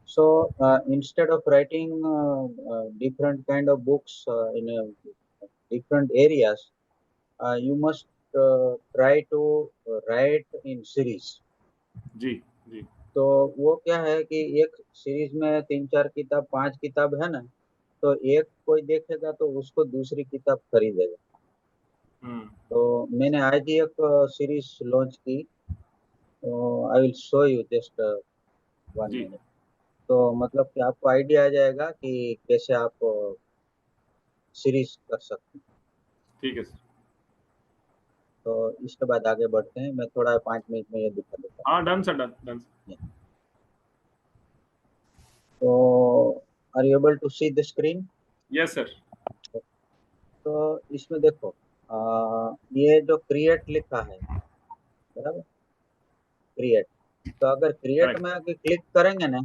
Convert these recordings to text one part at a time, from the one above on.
So instead of writing different kind of books in different areas, you must try to write in series. जी जी तो वो क्या है कि एक सीरीज में 3-4 किताब 5 किताब है ना, तो एक कोई देखेगा तो उसको दूसरी किताब खरीदेगा। हम्म तो मैंने आज ही एक सीरीज लॉन्च की, I will show you just 1 minute. तो मतलब कि आपको आइडिया आ जाएगा कि कैसे आप सीरीज कर सकते हैं। ठीक है सर। तो इसके बाद आगे बढ़ते हैं, मैं थोड़ा 5 मिनट में ये दिखा देता हाँ done sir, done done sir. हूँ। तो are you able to see the screen? Yes sir. तो इसमें देखो, ये जो क्रिएट लिखा है, बराबर, क्रिएट। तो अगर क्रिएट करेक्ट। में अगर क्लिक करेंगे ना,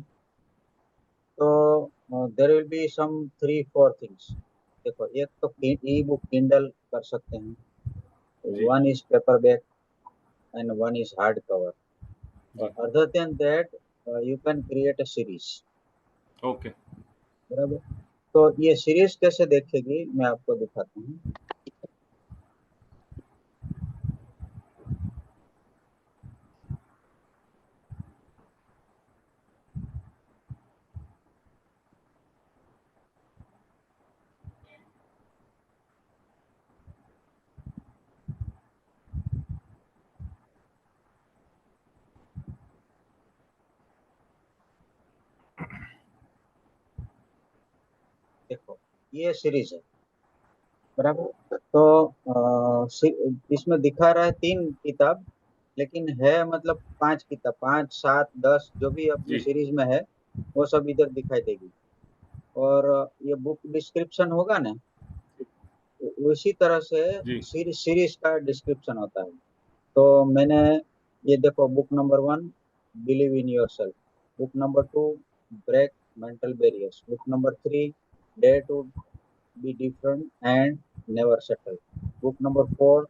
तो there will be some 3-4 things. देखो, एक तो ई बुक किंडल कर सकते हैं, जी one is paperback and one is hard cover, और जी। Other than that you can create a series. Okay. बराबर। तो ये सीरीज कैसे देखेगी मैं आपको दिखाता हूँ। देखो, ये सीरीज है, बराबर। तो इसमें दिखा रहा है 3 किताब, लेकिन है मतलब 5 किताब, 5, 7, 10 जो भी अपनी जी सीरीज में है, वो सब इधर दिखाई देगी। और ये बुक डिस्क्रिप्शन होगा ना, उसी तरह से जी सीरीज का डिस्क्रिप्शन होता है। तो मैंने, ये देखो, book number 1 believe in yourself, book number 2 break mental barriers, book number 3 dare to be different and never settle, book number 4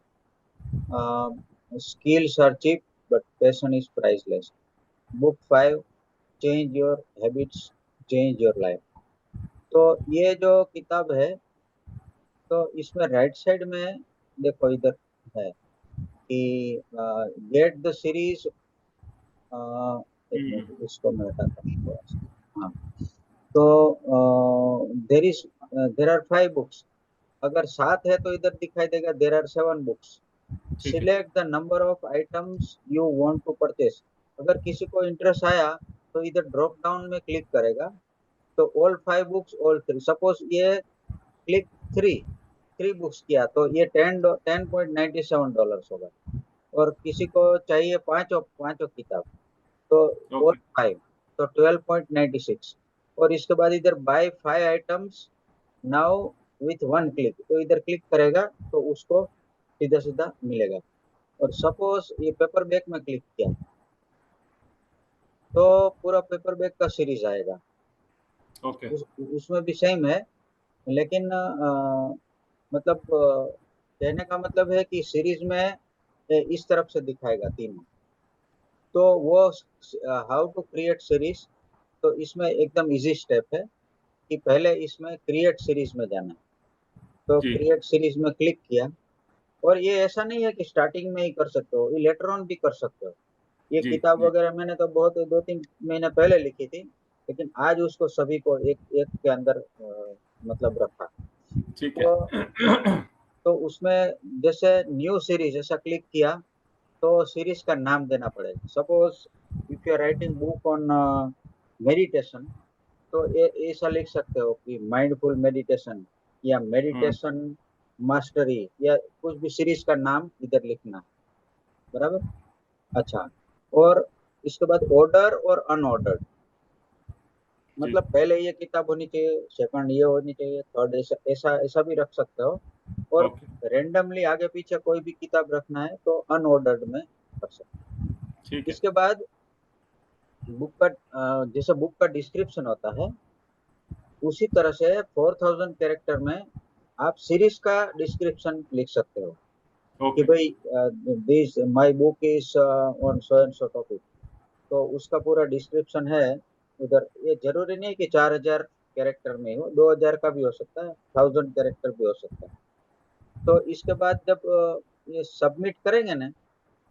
skills are cheap but passion is priceless, book 5 change your habits change your life. तो ये जो किताब है, तो इसमें right side में देखो, इधर है कि गेट द सीरीज। एक हम्म मिनट, इसको मैं हटाता हूँ थोड़ा सा। हाँ, तो देर आर 5 बुक्स। अगर 7 है तो इधर दिखाई देगा देर आर 7 बुक्स। ठीक है। Select the number of items you want to purchase. अगर किसी को इंटरेस्ट आया तो इधर ड्रॉप डाउन में क्लिक करेगा, तो ऑल 5 बुक्स, ऑल 3, सपोज ये क्लिक थ्री 3 बुक्स किया तो ये $10.97 होगा। और किसी को चाहिए पांचों पांचों किताब, तो ऑल ओके। 5, तो 12.96। और इसके बाद इधर buy 5 items now with 1 click, तो इधर क्लिक करेगा तो उसको सीधा सीधा मिलेगा। और सपोज ये पेपर बैग में क्लिक किया, तो पूरा पेपर बैग का सीरीज आएगा। ओके। उसमें भी सेम है, लेकिन मतलब कहने का मतलब है कि सीरीज में इस तरफ से दिखाएगा तीनों। तो वो हाउ टू क्रिएट सीरीज, तो इसमें एकदम इजी स्टेप है कि पहले इसमें क्रिएट सीरीज में जाना है। तो जी क्रिएट सीरीज में क्लिक किया, और ये ऐसा नहीं है कि स्टार्टिंग में ही कर सकते हो, ये लेटर ऑन भी कर सकते हो। ये जी किताब जी। वगैरह मैंने तो बहुत 2-3 महीने पहले लिखी थी, लेकिन आज उसको सभी को एक एक के अंदर मतलब रखा। ठीक तो है। तो उसमें जैसे न्यू सीरीज ऐसा क्लिक किया, तो सीरीज का नाम देना पड़ेगा। Suppose if you are writing book on meditation, तो ये ऐसा लिख सकते हो कि माइंडफुल मेडिटेशन, या हम्म मेडिटेशन मास्टरी, या कुछ भी सीरीज का नाम इधर लिखना है, बराबर। अच्छा, और इसके बाद ऑर्डर और अनऑर्डर्ड, जी। मतलब पहले ये किताब होनी चाहिए, सेकंड ये होनी चाहिए, थर्ड, ऐसा ऐसा ऐसा भी रख सकते हो। और ओके। रेंडमली आगे पीछे कोई भी किताब रखना है तो अनऑर्डर्ड में कर सकते ठीक हो। है। इसके बाद बुक का जैसे बुक का डिस्क्रिप्शन होता है, उसी तरह से 4000 कैरेक्टर में आप सीरीज का डिस्क्रिप्शन लिख सकते हो कि ओके। भाई this my book is on so and so topic. तो उसका पूरा डिस्क्रिप्शन है, उधर ये जरूरी नहीं कि 4000 कैरेक्टर में हो, 2000 का भी हो सकता है, 1000 कैरेक्टर भी हो सकता है। तो इसके बाद जब ये सबमिट करेंगे ना, ये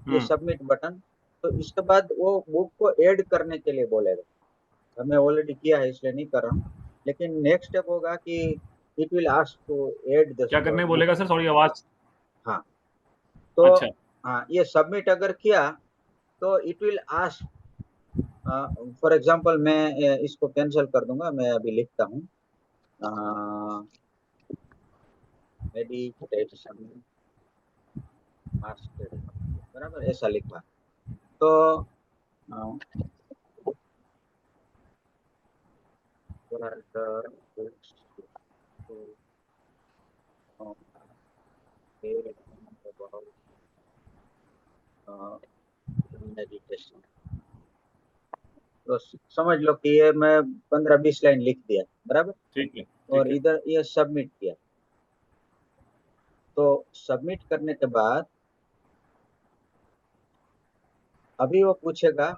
हम्म। सबमिट बटन, तो इसके बाद वो बुक को ऐड करने के लिए बोलेगा। हमने ऑलरेडी किया है इसलिए नहीं कर रहा हूँ, लेकिन नेक्स्ट स्टेप होगा कि it will ask to add the क्या करने बुक। बोलेगा सर, सॉरी आवाज। हाँ, तो अच्छा। हाँ, ये सबमिट अगर किया तो it will ask, for example मैं इसको कैंसिल कर दूंगा, मैं अभी लिखता हूँ मेडिटेशन मास्टर, बराबर ऐसा लिखा। तो further books to read about meditation. तो समझ लो कि ये मैं 15-20 लाइन लिख दिया, बराबर, ठीक है, और ठीक है। इधर ये सबमिट किया। तो सबमिट करने के बाद अभी वो पूछेगा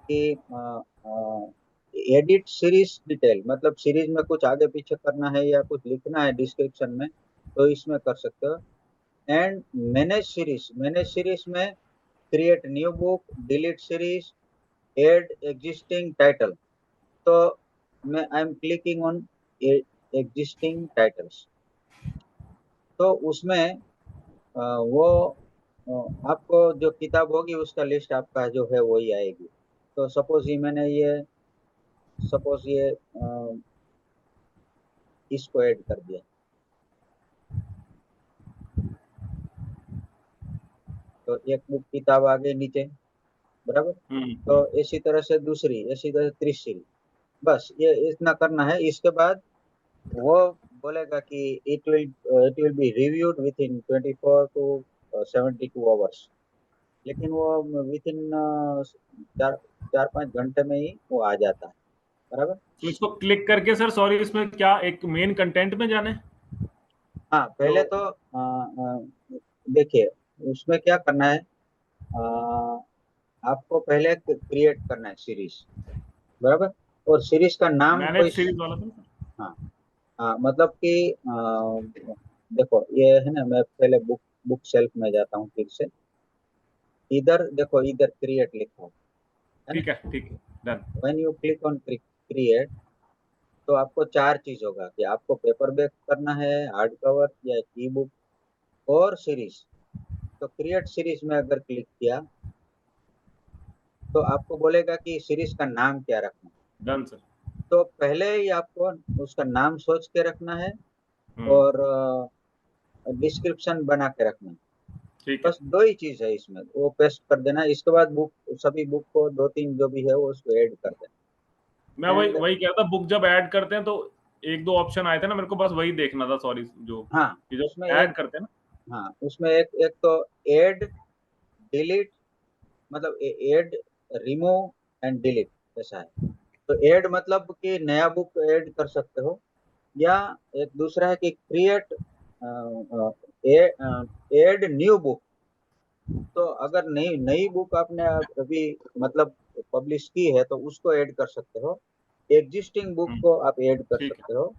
कि एडिट सीरीज डिटेल, मतलब सीरीज में कुछ आगे पीछे करना है या कुछ लिखना है डिस्क्रिप्शन में, तो इसमें कर सकते हो। एंड मैनेज सीरीज में create new book, delete series, add existing title. तो मैं I am clicking on existing titles. तो उसमें वो आपको जो किताब होगी उसका लिस्ट आपका जो है वही आएगी। तो सपोज ये इसको ऐड कर दिया, तो एक बुक किताब आ गई नीचे, बराबर। तो हम्म। इसी तरह से दूसरी, इसी तरह से तीसरी, बस ये इतना करना है। इसके बाद वो बोलेगा कि it will be reviewed with in 24 to 72 hours. लेकिन वो विद इन 4-5 घंटे में ही वो आ जाता है, बराबर। तो इसको क्लिक करके सर, सॉरी, इसमें क्या एक मेन कंटेंट में जाने? हाँ, तो पहले तो देखिए उसमें क्या करना है, अ, आपको पहले क्रिएट करना है सीरीज, बराबर। और सीरीज का नाम मैनेज कोई, सीरीज वाला था सर। हाँ, हाँ, मतलब कि देखो ये है ना, मैं पहले बुक बुक सेल्फ में जाता हूँ फिर से। इधर देखो, इधर क्रिएट लिखा है ना। ठीक है, ठीक है, done. When you click on create, तो आपको चार चीज होगा कि आपको पेपर बैक करना है, हार्ड कवर या ई बुक, और सीरीज। तो क्रिएट सीरीज में अगर क्लिक किया तो आपको बोलेगा कि सीरीज का नाम क्या रखना है। Done sir. तो पहले ही आपको उसका नाम सोच के रखना है, हम्म। और डिस्क्रिप्शन बना के रखना है। ठीक है। बस दो ही चीज है इसमें, वो पेस्ट कर देना। इसके बाद बुक, सभी बुक को दो तीन जो भी है वो उसको ऐड कर मैं देना। वही एंड वही कह रहा था, बुक जब ऐड करते हैं तो एक दो ऑप्शन आए थे ना, मेरे को बस वही देखना था, सॉरी, जो हाँ, कि जब उसमें ऐड एक, करते हैं ना। हाँ, उसमें एक तो ऐड, डिलीट, मतलब ऐड, रिमूव एंड डिलीट, ऐसा है। तो ऐड मतलब कि नया बुक ऐड कर सकते हो, या एक दूसरा है कि क्रिएट ऐड न्यू बुक। तो अगर नई नई बुक आपने अभी मतलब पब्लिश की है तो उसको ऐड कर सकते हो। एग्जिस्टिंग बुक हम्म। को आप ऐड कर ठीक है। सकते हो।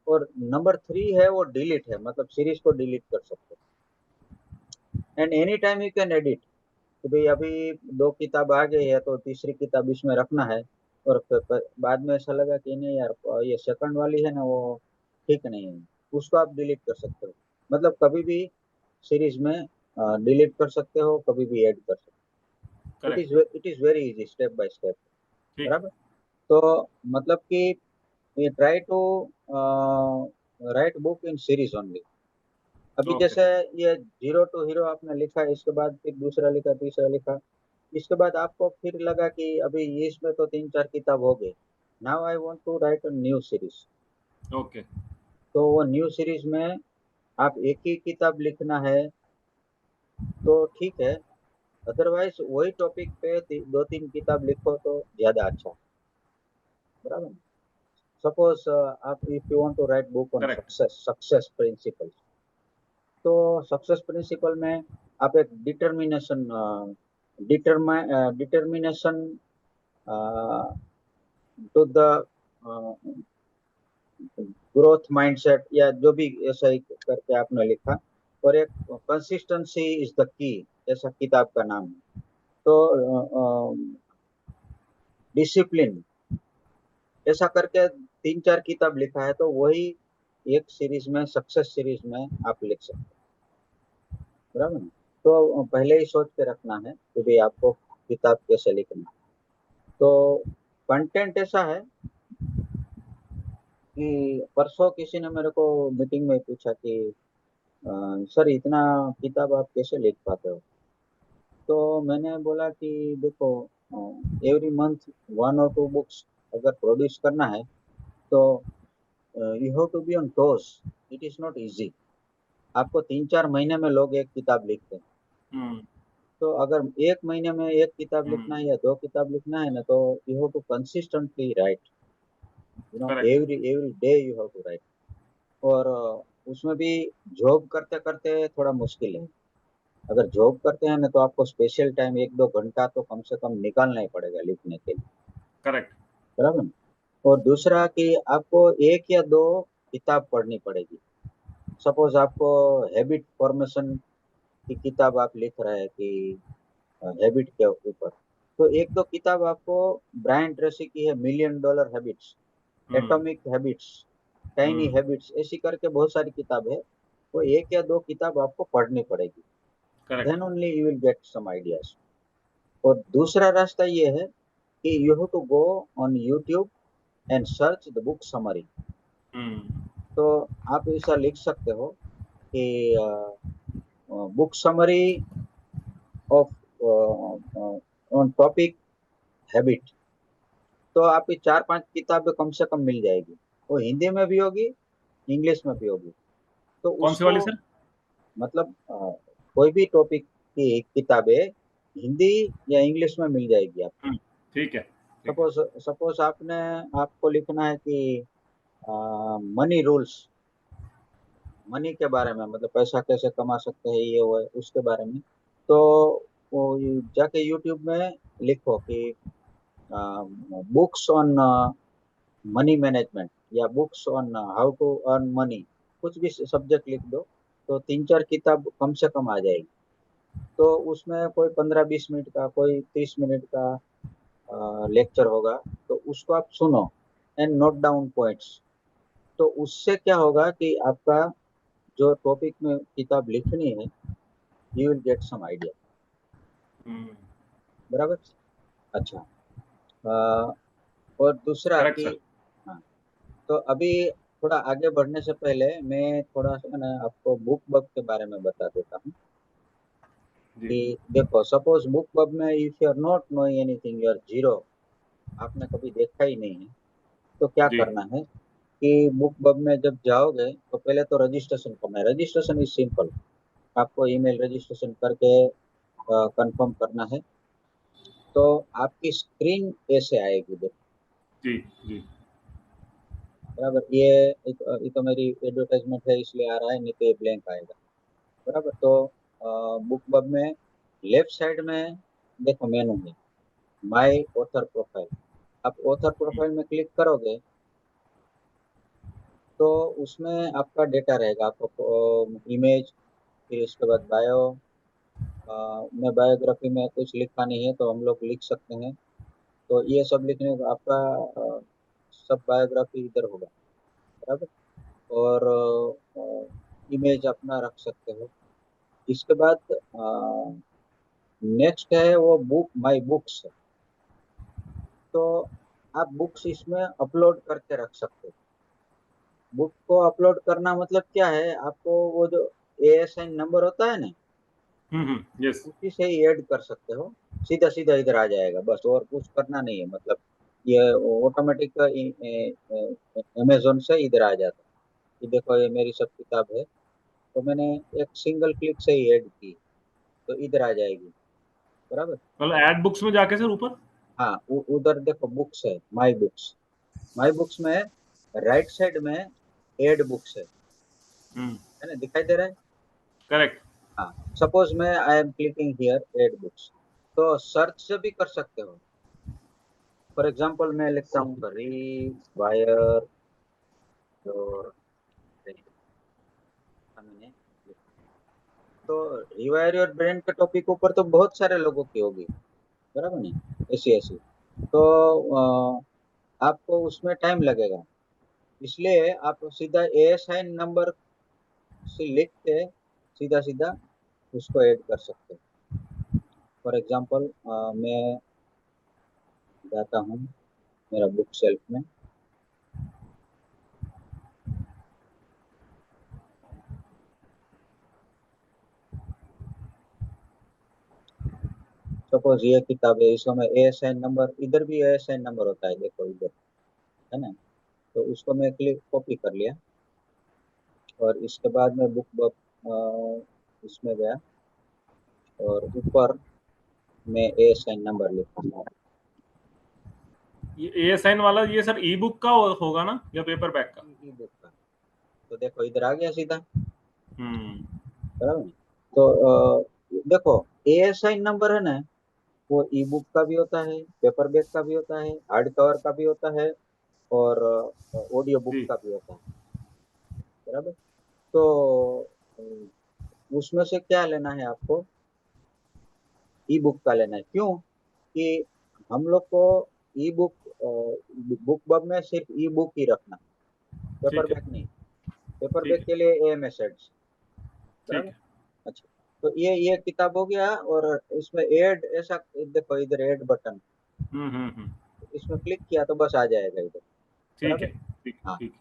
और नंबर 3 है वो डिलीट है, मतलब सीरीज को डिलीट कर सकते हो। And any time you can edit, कि भाई अभी दो किताब आ गई है तो तीसरी किताब इसमें रखना है, और बाद में ऐसा लगा कि नहीं यार, ये सेकंड वाली है ना वो ठीक नहीं है, उसको आप डिलीट कर सकते हो। मतलब कभी भी सीरीज में डिलीट कर सकते हो, कभी भी ऐड कर सकते हो। Correct. It is very easy, step by step, ठीक है। बराबर। तो मतलब कि ये try to write book in series only. अभी ओके। जैसे ये जीरो टू हीरो आपने लिखा, इसके बाद फिर दूसरा लिखा, तीसरा लिखा, इसके बाद आपको फिर लगा कि अभी इसमें तो 3-4 किताब हो गए, now I want to write a new series. Okay. तो वो न्यू सीरीज में आप एक ही किताब लिखना है तो ठीक है, अदरवाइज वही टॉपिक पे 2-3 किताब लिखो तो ज्यादा अच्छा, बराबर। सपोज आप if you want to write book on correct. Success principle, तो सक्सेस प्रिंसिपल में आप एक determination to the growth mindset, या जो भी ऐसा ही करके आपने लिखा। और एक कंसिस्टेंसी इज द की, ऐसा किताब का नाम है। तो डिसिप्लिन ऐसा करके 3-4 किताब लिखा है, तो वही एक सीरीज में, सक्सेस सीरीज में आप लिख सकते हैं, बराबर ना। तो पहले ही सोच के रखना है कि भाई आपको किताब कैसे लिखना है। तो कंटेंट ऐसा है कि परसों किसी ने मेरे को मीटिंग में पूछा कि सर इतना किताब आप कैसे लिख पाते हो। तो मैंने बोला कि देखो, एवरी मंथ 1 or 2 बुक्स अगर प्रोड्यूस करना है, तो you have to be on toes. It is not easy. आपको 3-4 महीने में लोग एक किताब लिखते हैं। हम्म तो अगर एक महीने में एक किताब लिखना हम्म है या 2 किताब लिखना है ना, तो you have to consistently write, correct every every day you have to write. और उसमें भी जॉब करते करते थोड़ा मुश्किल है। अगर जॉब करते हैं ना, तो आपको स्पेशल टाइम 1-2 घंटा तो कम से कम निकालना ही पड़ेगा लिखने के लिए, करेक्ट बराबर ना? और दूसरा कि आपको 1 या 2 किताब पढ़नी पड़ेगी। सपोज आपको हैबिट फॉर्मेशन की किताब आप लिख रहे हैं कि हैबिट के ऊपर, तो 1-2 किताब आपको, ब्रायन ट्रेसी की है $1 million हैबिट्स, हम्म एटॉमिक हैबिट्स, टाइनी हम्म हैबिट्स, ऐसी करके बहुत सारी किताब है। वो 1 या 2 किताब आपको पढ़नी पड़ेगी। Correct then only you will get some ideas. और दूसरा रास्ता ये है कि you have to go on YouTube and search the book summary. Hmm तो आप ऐसा लिख सकते हो कि book summary of on topic habit. तो आपकी 4-5 किताबें कम से कम मिल जाएगी। वो हिंदी में भी होगी, इंग्लिश में भी होगी। तो कौन सी उसको, वाली सर? मतलब कोई भी टॉपिक की किताबें हिंदी या इंग्लिश में मिल जाएगी आपको। हम्म ठीक है ठीक है। सपोज सपोज आपको लिखना है कि मनी रूल्स, मनी के बारे में, मतलब पैसा कैसे कमा सकते हैं, ये वो है, उसके बारे में। तो वो जाके यूट्यूब में लिखो कि बुक्स ऑन मनी मैनेजमेंट, या books on how to earn money, कुछ भी सब्जेक्ट लिख दो, तो 3-4 किताब कम से कम आ जाएगी। तो उसमें कोई 15-20 मिनट का, कोई 30 मिनट का लेक्चर होगा, तो उसको आप सुनो एंड नोट डाउन पॉइंट्स। तो उससे क्या होगा कि आपका जो टॉपिक में किताब लिखनी है, you will get some idea, hmm बराबर। अच्छा, अ, और दूसरा करेक्ट कि, सर। हाँ, तो अभी थोड़ा आगे बढ़ने से पहले मैं थोड़ा सा ना आपको बुक बग के बारे में बता देता हूँ। जी कि देखो, सपोज बुक बग में if you are not knowing anything, you are zero, आपने कभी देखा ही नहीं है, तो क्या जी करना है कि बुक बग में जब जाओगे, तो पहले तो रजिस्ट्रेशन करना है। Registration is simple. आपको ईमेल रजिस्ट्रेशन करके कंफर्म करना है। तो आपकी स्क्रीन ऐसे आएगी, देखो, जी जी बराबर। ये तो मेरी एडवर्टाइजमेंट है इसलिए आ रहा है, नहीं तो ये ब्लैंक आएगा, बराबर। तो बुक बग में लेफ्ट साइड में देखो मेनू है, माय ऑथर प्रोफाइल। आप ऑथर प्रोफाइल में क्लिक करोगे, तो उसमें आपका डेटा रहेगा। आपको इमेज, फिर इसके बाद बायो। मैं बायोग्राफी में कुछ लिखा नहीं है, तो हम लोग लिख सकते हैं। तो ये सब लिखने का आपका सब बायोग्राफी इधर होगा, बराबर। और इमेज अपना रख सकते हो। इसके बाद नेक्स्ट है वो बुक, माय बुक्स। तो आप बुक्स इसमें अपलोड करके रख सकते हो। बुक को अपलोड करना मतलब क्या है, आपको वो जो ASN नंबर होता है ना, यस उसी से ही ऐड कर सकते हो। सीधा सीधा इधर आ जाएगा, बस और कुछ करना नहीं है। मतलब ये ऑटोमेटिक अमेजोन से इधर आ जाता है कि देखो ये मेरी सब किताब है। तो मैंने एक सिंगल क्लिक से ही ऐड की, तो इधर आ जाएगी, बराबर। मतलब एड बुक्स में जाके सर ऊपर। हाँ, उधर देखो बुक्स है, माई बुक्स। माई बुक्स में राइट साइड में एड बुक्स है ना, दिखाई दे रहा है। करेक्ट हाँ, सपोज मैं I am clicking here add books, तो सर्च से भी कर सकते हो। फॉर एग्जाम्पल मैं लिखता हूँ रीवायर योर ब्रेन। हमने तो रिवायर योर ब्रेन के टॉपिक ऊपर तो बहुत सारे लोगों की होगी, बराबर नहीं, ऐसी ऐसी। तो आपको उसमें टाइम लगेगा, इसलिए आप सीधा ASIN नंबर से लिख के सीधा सीधा उसको ऐड कर सकते हैं। फॉर एग्जांपल मैं जाता हूँ मेरा बुक शेल्फ में, सपोज ये किताब है, इसको मैं ASIN नंबर, इधर भी ASIN नंबर होता है, देखो इधर है ना। तो उसको मैं क्लिक कॉपी कर लिया और इसके बाद मैं इसमें गया और ऊपर मैं ASIN नंबर लिखा हूँ। ये ASIN वाला ये सर ई बुक का होगा ना या पेपर बैक का? ई बुक का, तो देखो इधर आ गया सीधा, हम्म। बराबर। तो देखो ASIN नंबर है ना, वो ई बुक का भी होता है, पेपर बैक का भी होता है, हार्ड कवर का भी होता है और ऑडियो बुक जी का भी होता है, बराबर। तो उसमें से क्या लेना है आपको, ई बुक का लेना है। क्यों कि हम लोग को ई बुक, बुक बब में सिर्फ ई बुक ही रखना, पेपर ठीक है। बैक नहीं। पेपर ठीक बैक है। के लिए AMS एड्स, ठीक बराबर। है। अच्छा, तो ये किताब हो गया और इसमें ऐड, ऐसा देखो इधर ऐड बटन, हम्म। इसमें क्लिक किया तो बस आ जाएगा इधर, ठीक है। बराबर। ठीक हाँ, ठीक।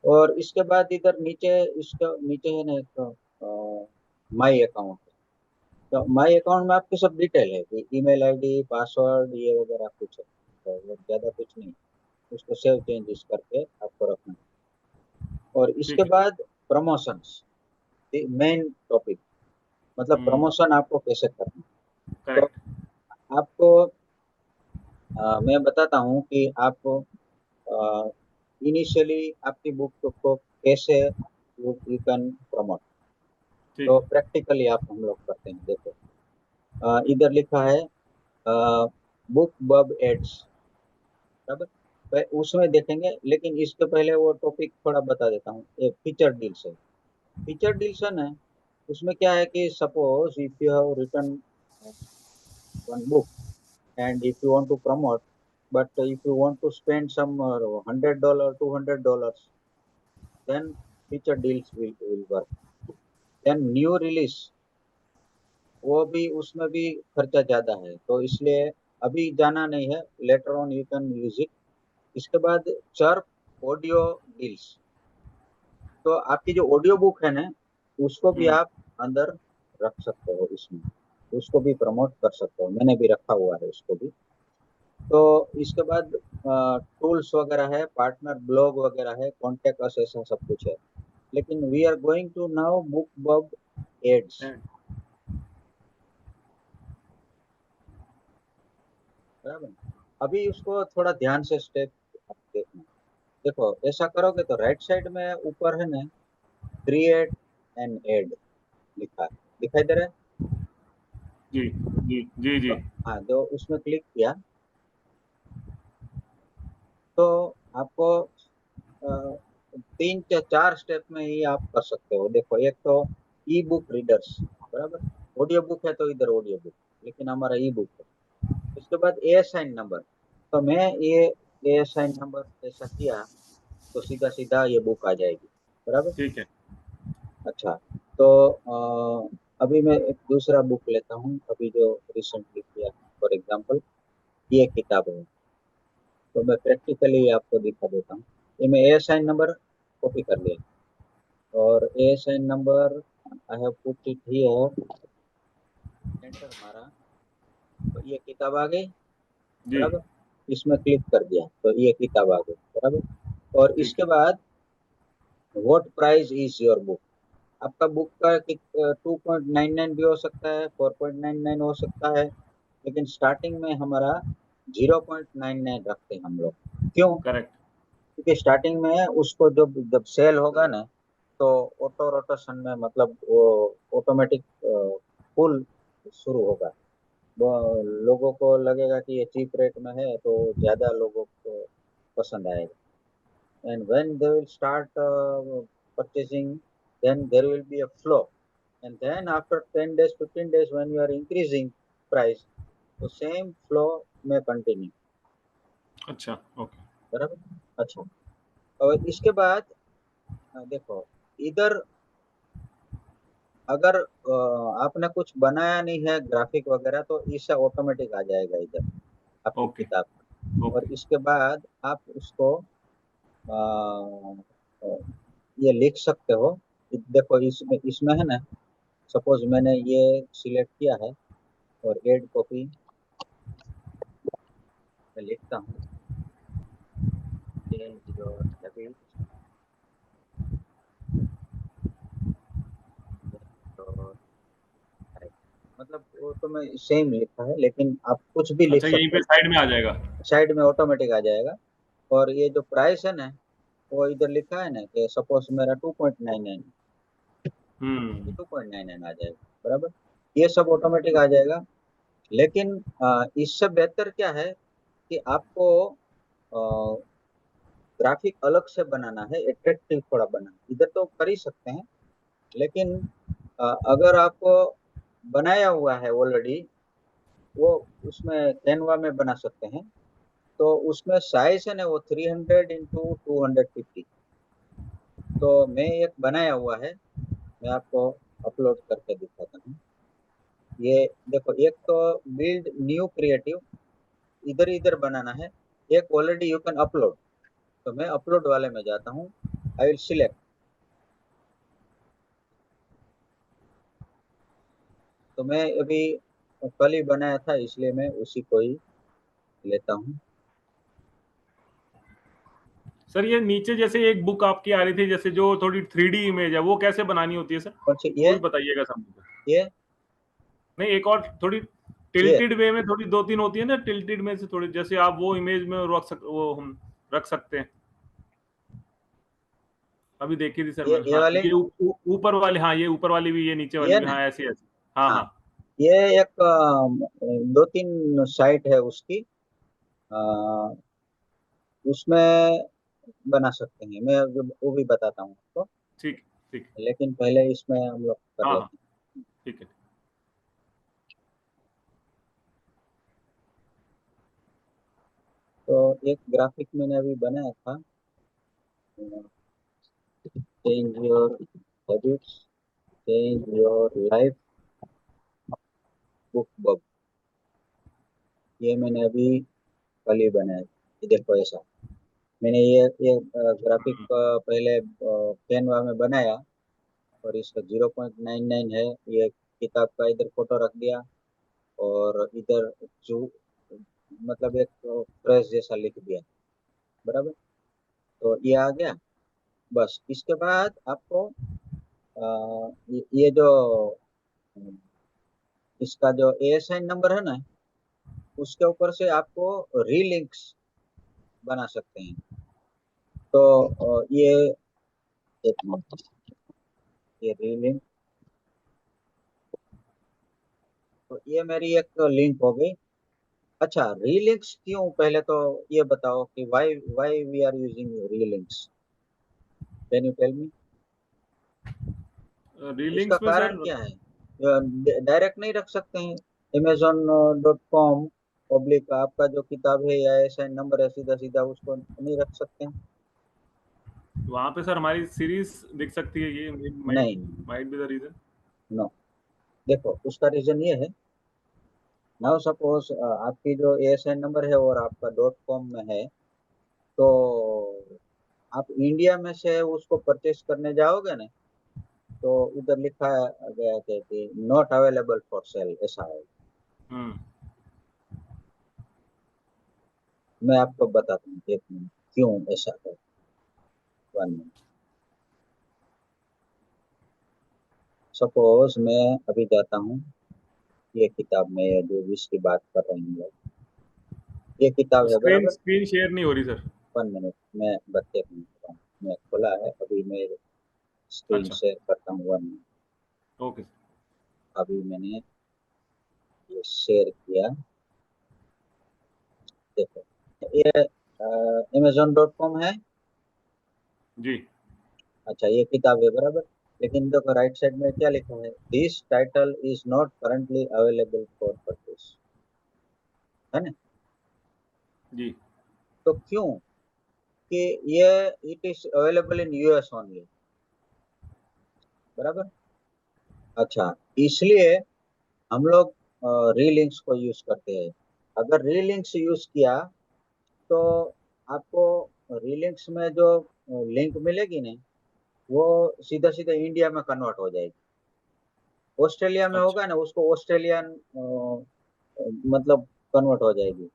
और इसके बाद इधर नीचे, इसका नीचे है ना एक माई अकाउंट। तो माई अकाउंट में आपकी सब डिटेल है कि ईमेल आईडी, पासवर्ड, ये वगैरह कुछ है, तो वो ज्यादा कुछ नहीं, उसको सेव चेंजेस करके आपको रखना है। और इसके ठीक है। बाद प्रमोशंस, मेन टॉपिक, मतलब हम्म। प्रमोशन आपको कैसे करना है। तो करेक्ट। आपको मैं बताता हूँ कि आप इनिशियली आपकी बुक को कैसे यू कैन प्रमोट। ठीक तो है। प्रैक्टिकली आप हम लोग करते हैं, देखो इधर लिखा है बुक बब एड्स, बराबर। उसमें देखेंगे, लेकिन इसके पहले वो टॉपिक थोड़ा बता देता हूँ। ये फीचर डील्स है। फीचर डील्स है ना, उसमें क्या है कि suppose if you have written one book and if you want to promote, but if you want to spend some $100, $200, then feature deals will work. Then new release, वो भी उसमें भी खर्चा ज्यादा है, तो इसलिए अभी जाना नहीं है, letter on you can use it. इसके बाद चर्प ऑडियो डील्स, तो आपकी जो ऑडियो बुक है ना, उसको भी हम्म। आप अंदर रख सकते हो इसमें, उसको भी प्रमोट कर सकते हो, मैंने भी रखा हुआ है उसको भी। तो इसके बाद टूल्स वगैरह है, पार्टनर ब्लॉग वगैरह है, कॉन्टेक्ट अस, ऐसा सब कुछ है। लेकिन we are going to now BookBub ads, बराबर। अभी उसको थोड़ा ध्यान से स्टेप देखना। देखो ऐसा करोगे तो राइट साइड में ऊपर है ना, क्रिएट एन एड लिखा है, दिखाई दे रहा है। जी जी जी जी। तो हाँ, जो उसमें क्लिक किया तो आपको अ, तीन या चार स्टेप में ही आप कर सकते हो। देखो एक तो ई बुक रीडर्स, बराबर। ऑडियो बुक है तो इधर ऑडियो बुक, लेकिन हमारा ई बुक है। उसके बाद ASIN नंबर, तो मैं ये ASIN नंबर ऐसा किया तो सीधा सीधा ये बुक आ जाएगी, बराबर। ठीक है। अच्छा, तो अभी मैं एक दूसरा बुक लेता हूँ, अभी जो रिसेंटली किया, फॉर एग्जांपल ये किताब है। तो मैं प्रैक्टिकली आपको दिखा देता हूँ। ये मैं ASIN नंबर कॉपी कर लिया और ASIN number I have put it here, enter मारा, तो ये किताब आ गई, जी। बराबर। इसमें क्लिक कर दिया तो ये किताब आ गई, बराबर। और ठीक इसके है। बाद what price is your book, आपका बुक का 2.99 भी हो सकता है, 4.99 हो सकता है, लेकिन स्टार्टिंग में हमारा 0.99 रखते हैं हम लोग। क्यों? करेक्ट। क्योंकि स्टार्टिंग में उसको जब जब सेल होगा ना, तो ऑटो रोटेशन में, मतलब वो ऑटोमेटिक फुल शुरू होगा, लोगों को लगेगा कि ये चीप रेट में है तो ज्यादा लोगों को पसंद आएगा। And when they will start purchasing, then there will be a flow, and then after 10 days 15 days when you are increasing price, तो सेम फ्लो में कंटिन्यू। अच्छा, ओके। बराबर। अच्छा, और इसके बाद देखो, इधर अगर आपने कुछ बनाया नहीं है ग्राफिक वगैरह तो इससे ऑटोमेटिक आ जाएगा इधर आपकी ओके, किताब में। और ओके। इसके बाद आप उसको अ, अ, ये लिख सकते हो। देखो इसमें इसमें है ना, सपोज मैंने ये सिलेक्ट किया है और एड कॉपी में लिखता हूँ, चेंज योर हैबिट, मतलब वो तो मैं सेम लिखा है, लेकिन आप कुछ भी लिख अच्छा, यहीं सकते पे हो, साइड में आ जाएगा। साइड में ऑटोमेटिक आ जाएगा। और ये जो प्राइस है ना, वो इधर लिखा है ना कि सपोज मेरा 2.99, हम्म। 2.99 आ जाएगा। बराबर, ये सब ऑटोमेटिक आ जाएगा। लेकिन इससे बेहतर क्या है कि आपको ग्राफिक अलग से बनाना है, एट्रैक्टिव थोड़ा बनाना है। इधर तो कर ही सकते हैं, लेकिन अगर आपको बनाया हुआ है ऑलरेडी, वो उसमें कैनवा में बना सकते हैं। तो उसमें साइज है ना वो 300 × 250। तो मैं एक बनाया हुआ है, मैं आपको अपलोड करके दिखाता हूँ। ये देखो, एक तो बिल्ड न्यू क्रिएटिव, इधर इधर बनाना है। एक ऑलरेडी यू कैन अपलोड, तो मैं अपलोड वाले में जाता हूँ। आई विल सिलेक्ट, तो मैं अभी कल ही बनाया था इसलिए मैं उसी को ही लेता हूँ। सर, ये नीचे जैसे एक बुक आपकी आ रही थी, जैसे जो थोड़ी 3D इमेज है, वो कैसे बनानी होती है सर? कौन सी? वो भी बताइएगा सर मुझे। ये नहीं, एक और थोड़ी ये टिल्टेड वे में थोड़ी 2-3 होती है ना, टिल्टेड में से थोड़ी, जैसे आप वो इमेज में वो हम रख सकते हैं। अभी देखी थी सर मैंने। ये हाँ, वाले, ये ऊपर वाली, हाँ, ये ऊपर वाली भी, ये नीचे वाली ये भी, ना। हाँ, ऐसी ऐसी। हाँ, हाँ, हाँ। ये एक 2-3 साइट है उसकी, अ, उसमें बना सकते हैं। मैं वो भी बताता हूँ आपको, ठीक, ठीक। लेकिन पहले इसमें हम लोग कर हाँ, हाँ, लेते हैं। ठीक है। तो एक ग्राफिक मैंने अभी बनाया था, change your habits, change your life, book बब। ये मैंने अभी कल ही बनाया। ये देखो ऐसा, मैंने ये ग्राफिक हम्म। पहले कैनवा में बनाया, और इसका 0.99 है। ये किताब का इधर फोटो रख दिया, और इधर जो मतलब एक फ्रेश जैसा लिख दिया। बराबर, तो ये आ गया। बस इसके बाद आपको ये जो इसका जो ASIN नंबर है ना, उसके ऊपर से आपको रीलिंक्स बना सकते हैं। तो ये एक मिनट, ये रीलिंक, तो ये मेरी एक लिंक हो गई। अच्छा, रीलिंक्स क्यों, पहले तो ये बताओ कि why why we are using relinks, can you tell me? इसका रीलिंक्स में कारण सर, क्या है? डायरेक्ट नहीं रख सकते हैं? Amazon.com पब्लिक आपका जो किताब है या ऐसा नंबर है, सीधा सीधा उसको नहीं रख सकते हैं? वहां पे सर हमारी सीरीज दिख सकती है, ये माइट नहीं, might be the reason. No. देखो उसका रीजन ये है, नाउ सपोज आपकी जो ASIN नंबर है और आपका .com में है, तो आप इंडिया में से उसको परचेस करने जाओगे ना, तो उधर लिखा गया है कि नॉट अवेलेबल फॉर सेल, ऐसा है। हम्म। मैं आपको बताता हूँ, एक मिनट, क्यों ऐसा है। 1 मिनट, सपोज मैं अभी जाता हूँ ये किताब में, ये जो जिसकी बात कर रहे हैं हम लोग, ये किताब है। स्क्रीन बराबर, स्क्रीन शेयर नहीं हो रही सर। 1 मिनट, मैं बच्चे मैं खोला है अभी, मैं स्क्रीन अच्छा, शेयर करता हूँ। 1 मिनट, ओके। अभी मैंने ये शेयर किया, देखो ये amazon.com है। जी। अच्छा, ये किताब है बराबर। लेकिन देखो राइट साइड में क्या लिखा है, this title is not currently available for purchase, है ना। जी। तो क्यों कि ये it is available in US only, बराबर। अच्छा, इसलिए हम लोग रीलिंक्स को यूज करते हैं। अगर रीलिंक्स यूज किया तो आपको रीलिंक्स में जो लिंक मिलेगी ना, वो सीधा सीधा इंडिया में कन्वर्ट हो जाएगी। ऑस्ट्रेलिया में अच्छा। होगा ना, उसको ऑस्ट्रेलियन मतलब कन्वर्ट हो जाएगी।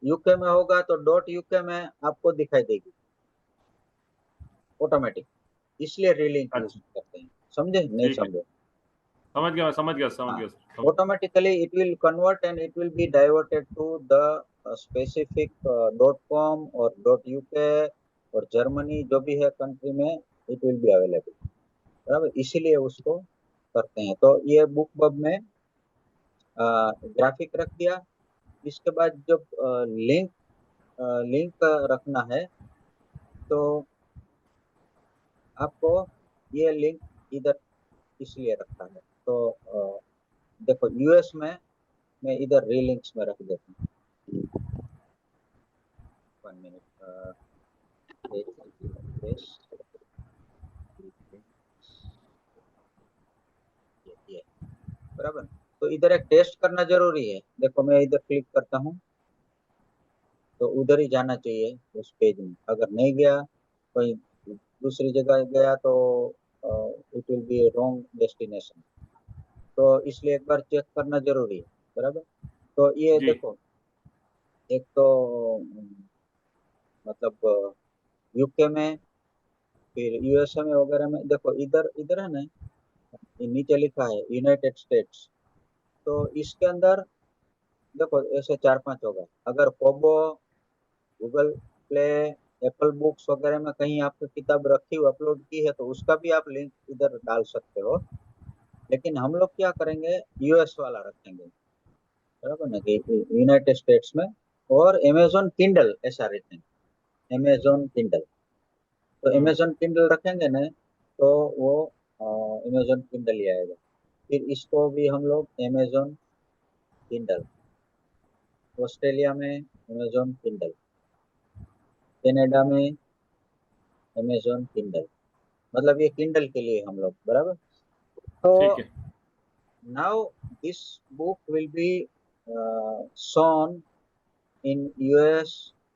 यूके में होगा तो डॉट यूके में आपको दिखाई देगी ऑटोमेटिक। इसलिए रीलिंक यूज अच्छा। करते हैं, समझे नहीं ठीक है। समझे। समझ गया, मैं समझ गया, समझ हाँ, गया सर, समझ। automatically it will convert and it will be diverted to the specific .com और .uk और जर्मनी जो भी है कंट्री में, it will be available, बराबर। इसीलिए उसको करते हैं। तो ये बुक बब में ग्राफिक रख दिया। इसके बाद जब लिंक लिंक रखना है तो आपको ये लिंक इधर इसलिए रखा है। तो देखो यूएस में मैं इधर रीलिंक्स में रख देता हूँ। 1 मिनट, ये बराबर। तो इधर एक टेस्ट करना जरूरी है। देखो मैं इधर क्लिक करता हूँ तो उधर ही जाना चाहिए उस पेज में। अगर नहीं गया, कोई दूसरी जगह गया तो it will be wrong destination. तो इसलिए एक बार चेक करना जरूरी है, बराबर। तो ये जी। देखो, एक तो मतलब यूके में, फिर यूएसए में वगैरह में। देखो इधर इधर है ना, ये नीचे लिखा है यूनाइटेड स्टेट्स। तो इसके अंदर देखो ऐसे चार पांच होगा। अगर कोबो, गूगल प्ले, एप्पल बुक्स वगैरह में कहीं आपकी किताब रखी हुई अपलोड की है तो उसका भी आप लिंक इधर डाल सकते हो। लेकिन हम लोग क्या करेंगे, यूएस वाला रखेंगे, बराबर ना, कि यूनाइटेड स्टेट्स में। और अमेजोन किंडल ऐसा रखेंगे, अमेजोन किंडल। तो हम्म। अमेजोन किंडल रखेंगे ना, तो वो अमेजोन किंडल ही आएगा। फिर इसको भी हम लोग अमेजोन किंडल, ऑस्ट्रेलिया में अमेजोन किंडल, कनाडा में अमेजोन किंडल, मतलब ये किंडल के लिए हम लोग, बराबर। तो ठीक है। Now this book will be shown in US,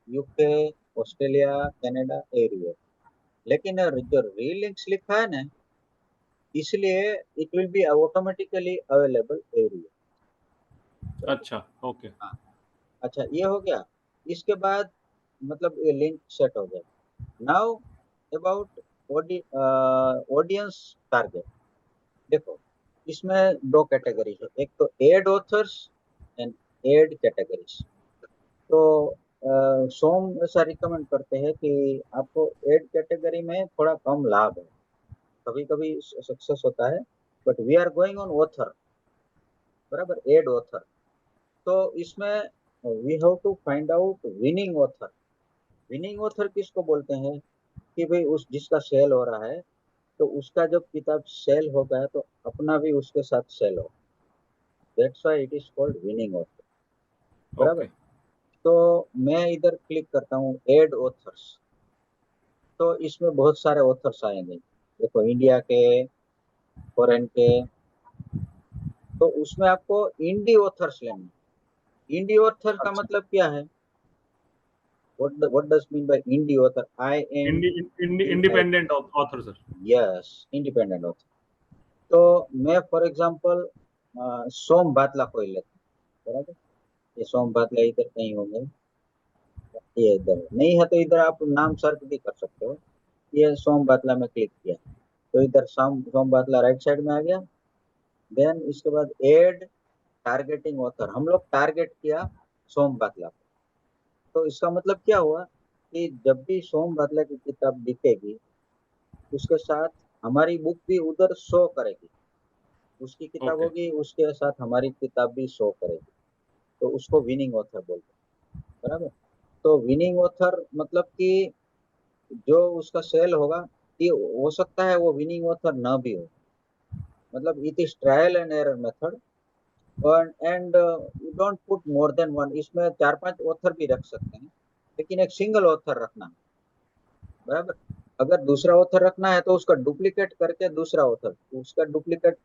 UK, Australia, Canada area. लेकिन जो रीलिंक्स लिखा है ना, इसलिए it will be automatically available area, बराबर। अच्छा। ओके। हाँ, अच्छा ये हो गया। इसके बाद मतलब ये लिंक सेट हो गया। Now about audience target. देखो इसमें दो कैटेगरी है, एक तो add authors and add categories. तो सोम ऐसा रिकमेंड करते हैं कि आपको एड कैटेगरी में थोड़ा कम लाभ है, कभी कभी सक्सेस होता है, but we are going on author, बराबर, एड ऑथर। तो इसमें we have to find out winning author. Winning author किसको बोलते हैं, कि भाई उस जिसका सेल हो रहा है, तो उसका जब किताब सेल हो गया तो अपना भी उसके साथ सेल हो। That's why it is called winning author, बराबर। ओके। तो मैं इधर क्लिक करता हूँ एड ऑथर्स। तो इसमें बहुत सारे ऑथर्स आएंगे, देखो इंडिया के, फॉरेन के। तो उसमें आपको इंडी ऑथर्स लेना। इंडी ऑथर का अच्छा। मतलब क्या है, what does mean by indie author, I N D I. Independent author sir. Yes, independent author. तो मैं फॉर एग्जांपल सोम बातला को ही लेता हूँ, बराबर। ये सोम बातला इधर कहीं होंगे, ये इधर नहीं है तो इधर आप नाम सर्च भी कर सकते हो। ये सोम बातला में क्लिक किया तो इधर सोम सोम बातला राइट साइड में आ गया। देन इसके बाद एड टारगेटिंग ऑथर, हम लोग टारगेट किया सोम बातला को। तो इसका मतलब क्या हुआ कि जब भी सोम बातला की किताब दिखेगी, उसके साथ हमारी बुक भी उधर शो करेगी, उसकी किताब ओके। होगी, उसके साथ हमारी किताब भी शो करेगी, तो उसको विनिंग ऑथर बोलते हैं। बराबर। तो विनिंग ऑथर मतलब कि जो उसका सेल होगा, कि हो सकता है वो विनिंग ऑथर ना भी हो, मतलब it is trial and error method. And you don't put more than one, इसमें 4-5 ऑथर भी रख सकते हैं, लेकिन एक सिंगल ऑथर रखना है। बराबर। अगर दूसरा ऑथर रखना है तो उसका डुप्लीकेट करके दूसरा ऑथर, उसका डुप्लीकेट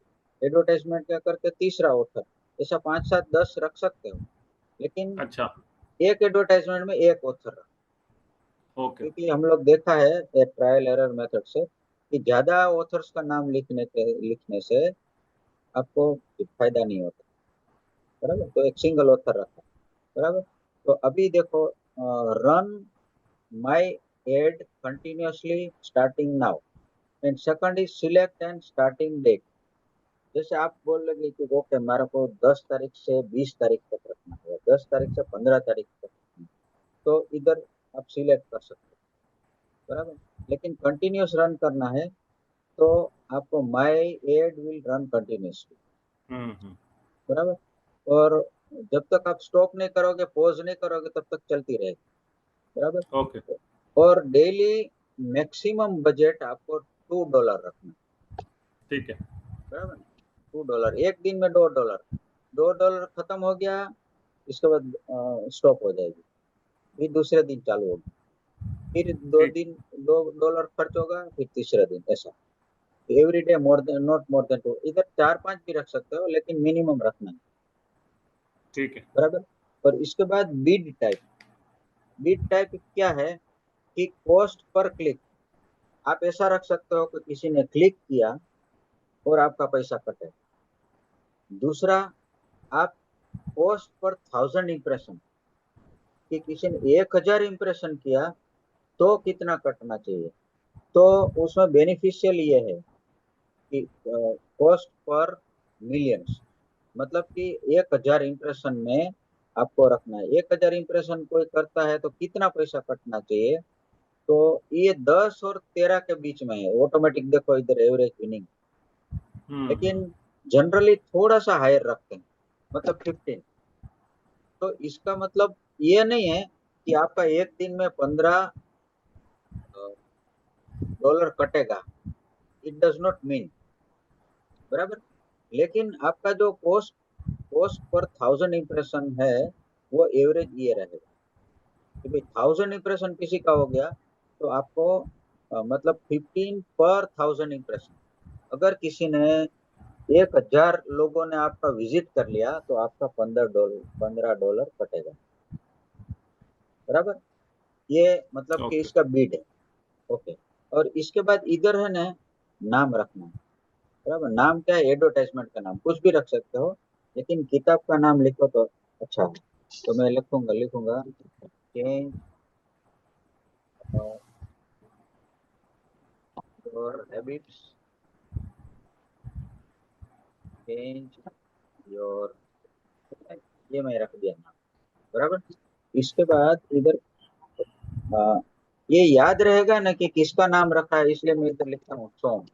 एडवर्टाइजमेंट क्या करके तीसरा ऑथर, ऐसा 5-7-10 रख सकते हो, लेकिन अच्छा। एक एडवर्टाइजमेंट में एक ऑथर रख। ओके। क्योंकि हम लोग देखा है ट्रायल एरर मेथड से कि ज्यादा ऑथर्स का नाम लिखने से आपको फायदा नहीं होता। बराबर। तो एक सिंगल ऑथर रखा। बराबर। तो अभी देखो, run my ad continuously starting now, and second is select and starting date. जैसे आप बोल रहे कि ओके मेरे को 10 तारीख से 20 तारीख तक रखना है, 10 तारीख से 15 तारीख तक रखना है, तो इधर आप सिलेक्ट कर सकते हो। बराबर। लेकिन कंटिन्यूस रन करना है तो आपको माई एड विल रन कंटिन्यूसली। हम्म। बराबर। और जब तक आप स्टॉप नहीं करोगे, पॉज नहीं करोगे, तब तक चलती रहेगी। बराबर। ओके। और डेली मैक्सिमम बजट आपको $2 रखना। ठीक है। बराबर। $2, एक दिन में $2, $2 खत्म हो गया, इसके बाद स्टॉप हो जाएगी, फिर दूसरे दिन चालू होगी, फिर दो ठीक। दिन $2 खर्च होगा, फिर तीसरे दिन, ऐसा। Every day more than, not more than 2, इधर 4-5 भी रख सकते हो, लेकिन मिनिमम रखना है। ठीक है। बराबर। और इसके बाद बिड टाइप। बिड टाइप क्या है कि कॉस्ट पर क्लिक। आप ऐसा रख सकते हो कि किसी ने क्लिक किया और आपका पैसा कटे। दूसरा, आप कॉस्ट पर 1000 इंप्रेशन, कि किसी ने 1000 इंप्रेशन किया तो कितना कटना चाहिए। तो उसमें बेनिफिशियल ये है कि कॉस्ट पर मिलियंस, मतलब कि 1000 इंप्रेशन में आपको रखना है, 1000 इंप्रेशन कोई करता है तो कितना पैसा कटना चाहिए। तो ये 10 और 13 के बीच में है ऑटोमेटिक, देखो इधर एवरेज विनिंग। हम्म। लेकिन जनरली थोड़ा सा हायर रखते हैं, मतलब 15। तो इसका मतलब ये नहीं है कि आपका एक दिन में $15 कटेगा, इट डज नॉट मीन। बराबर। लेकिन आपका जो कॉस्ट कॉस्ट पर 1000 इंप्रेशन है, वो एवरेज ये रहेगा कि भाई 1000 इंप्रेशन किसी का हो गया, तो आपको मतलब 15 पर 1000 इंप्रेशन। अगर किसी ने 1000 लोगों ने आपका विजिट कर लिया तो आपका $15 कटेगा। बराबर। ये मतलब कि ओके। इसका बीड है। ओके। और इसके बाद इधर है ना, नाम रखना। बराबर। नाम क्या है, एडवर्टाइजमेंट का नाम कुछ भी रख सकते हो, लेकिन किताब का नाम लिखो तो अच्छा है। तो मैं लिखूंगा change your habits, change your, ये मैं रख दिया नाम। बराबर। इसके बाद इधर अ, ये याद रहेगा ना कि किसका नाम रखा है, इसलिए मैं इधर लिखता हूँ सोम।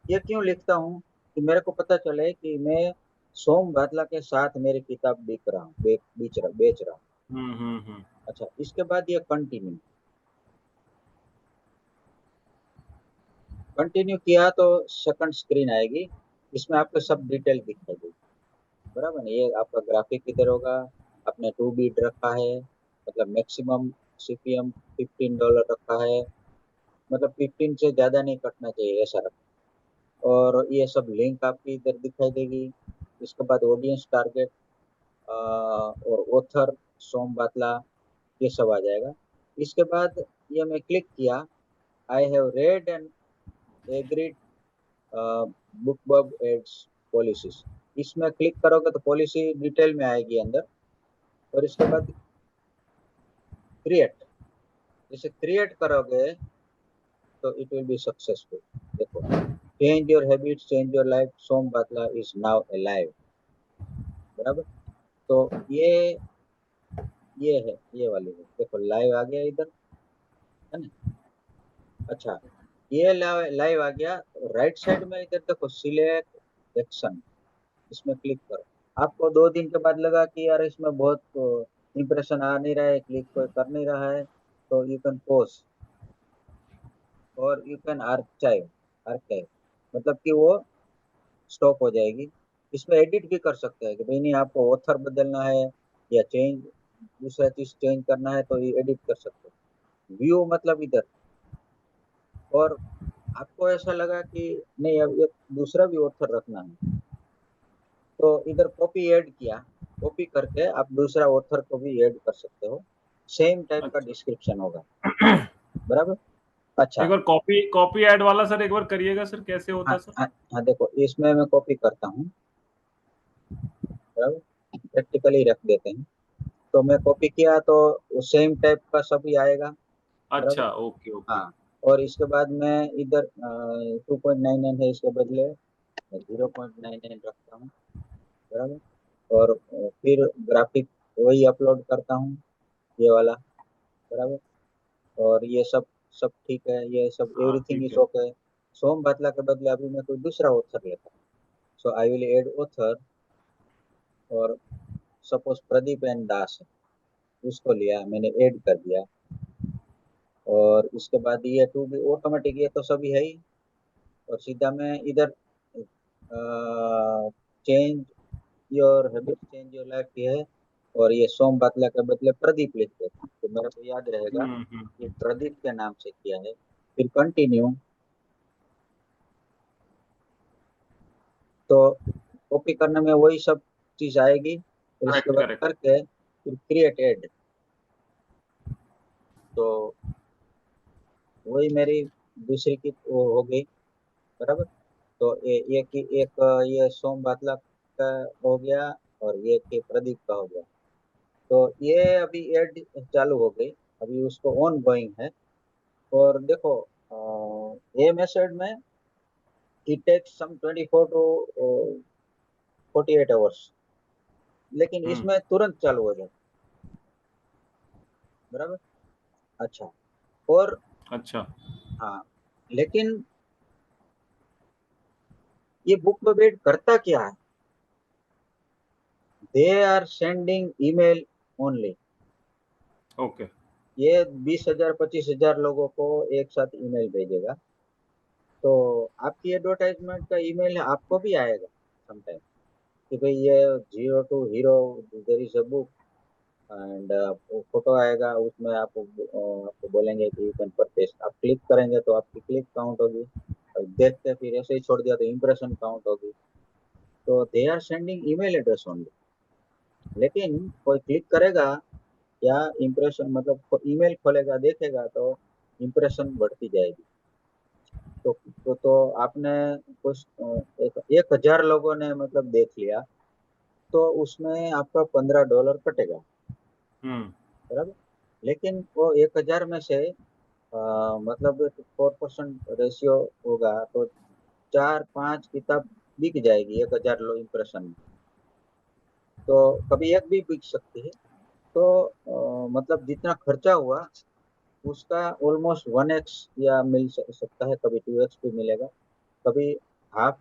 ये क्यों लिखता हूँ कि मेरे को पता चले कि मैं सोम बादला के साथ मेरी किताब बिक रहा हूँ, बेच रहा हूँ। हम्म। अच्छा, इसके बाद ये कंटिन्यू। कंटिन्यू किया तो सेकंड स्क्रीन आएगी, इसमें आपको सब डिटेल दिखाई देगी। बराबर। ये आपका ग्राफिक किधर होगा, आपने टू बीट रखा है, मतलब मैक्सिमम सीपीएम $15 रखा है, मतलब 15 से ज्यादा नहीं कटना चाहिए, ऐसा रखा। और ये सब लिंक आपकी इधर दिखाई देगी। इसके बाद ऑडियंस टारगेट और ऑथर सोम बातला, ये सब आ जाएगा। इसके बाद ये मैं क्लिक किया, I have read and agreed book बब एड्स पॉलिसीज। इसमें क्लिक करोगे तो पॉलिसी डिटेल में आएगी अंदर। और इसके बाद क्रिएट, जैसे क्रिएट करोगे तो इट विल बी सक्सेसफुल। देखो, change your habits, change your life, सोम बातला इज नाउ अलाइव। बराबर। तो ये है, ये वाली है, देखो लाइव आ गया इधर, है ना। अच्छा, ये लाइव आ गया। राइट साइड में इधर देखो, सिलेक्ट एक्शन, इसमें क्लिक करो। आपको 2 दिन के बाद लगा कि यार इसमें बहुत इंप्रेशन आ नहीं रहा है, क्लिक कोई कर नहीं रहा है, तो यू कैन पोस्ट और यू कैन आर्काइव। आर्काइव मतलब कि वो स्टॉप हो जाएगी। इसमें एडिट भी कर सकते हैं कि भाई नहीं आपको ऑथर बदलना है या चेंज, दूसरा चीज चेंज करना है तो ये एडिट कर सकते हैं। व्यू मतलब इधर, और आपको ऐसा लगा कि नहीं अब एक दूसरा भी ऑथर रखना है, तो इधर कॉपी ऐड किया, कॉपी करके आप दूसरा ऑथर को भी ऐड कर सकते हो, सेम टाइप का अच्छा। डिस्क्रिप्शन होगा। बराबर। अच्छा। एक बार कॉपी कॉपी ऐड वाला सर एक बार करिएगा सर, कैसे होता हाँ है सर? हाँ हाँ, देखो इसमें मैं कॉपी करता हूँ। बराबर, प्रैक्टिकली रख देते हैं। तो मैं कॉपी किया तो सेम टाइप का सभी आएगा। बराबर। अच्छा, ओके ओके। हाँ, और इसके बाद मैं इधर 2.99 है, इसके बदले 0.99 रखता हूँ। बराबर। और फिर ग्राफिक वही अपलोड करता हूँ, ये वाला। बराबर। और ये सब सब ठीक है, ये सब हाँ एवरीथिंग ठीक इज है। ओके। सोम बाटला के बदले अभी मैं कोई दूसरा ऑथर लेता हूँ। सो आई विल एड ऑथर, और सपोज प्रदीप एंड दास है, उसको लिया मैंने, ऐड कर दिया। और उसके बाद ये टू भी ऑटोमेटिक, ये तो सभी है ही। और सीधा मैं इधर change your habit, change your life ये है। और ये सोम बाटला के बदले प्रदीप लिख देता हूँ, तो मेरे को याद रहेगा ये हम्म। प्रदीप के नाम से किया है। फिर कंटिन्यू, तो कॉपी करने में वही सब चीज आएगी। फिर इसके करेक्ट बाद करेक्ट। करके फिर क्रिएट एड, तो वही मेरी दूसरी की वो हो गई। बराबर। तो एक ये सोम बाटला का हो गया, और ये के प्रदीप का हो गया। तो ये अभी एड चालू हो गई, अभी उसको ऑन गोइंग है। और देखो ये मेथड में it takes some 24 to 48 hours, लेकिन हम्म। इसमें तुरंत चालू हो जाए। बराबर। अच्छा। और अच्छा। हाँ, लेकिन ये बुक वेट करता क्या है, they are sending email only. Okay. ये 20,000 25,000 लोगों को एक साथ ईमेल भेजेगा। तो आपकी एडवर्टाइजमेंट का ईमेल आपको भी आएगा समटाइम, कि भाई ये 0 to 0 there is a book, and photo आएगा उसमें, आपको बोलेंगे कि यू कैन परचेस। आप क्लिक करेंगे तो आपकी क्लिक काउंट होगी, और देख के फिर ऐसे ही छोड़ दिया तो इम्प्रेशन काउंट होगी। तो they are sending email address only. लेकिन कोई क्लिक करेगा या इम्प्रेशन मतलब ईमेल खोलेगा देखेगा, तो इम्प्रेशन बढ़ती जाएगी। तो आपने कुछ 1,000 लोगों ने मतलब देख लिया, तो उसमें आपका $15 कटेगा। हम्म। बराबर। लेकिन वो 1,000 में से मतलब 4% रेशियो होगा, तो 4-5 किताब बिक जाएगी 1,000 लो इम्प्रेशन में। तो कभी एक भी बिक सकती है। तो मतलब जितना खर्चा हुआ उसका ऑलमोस्ट 1x या मिल सकता है, कभी 2x भी मिलेगा, कभी हाफ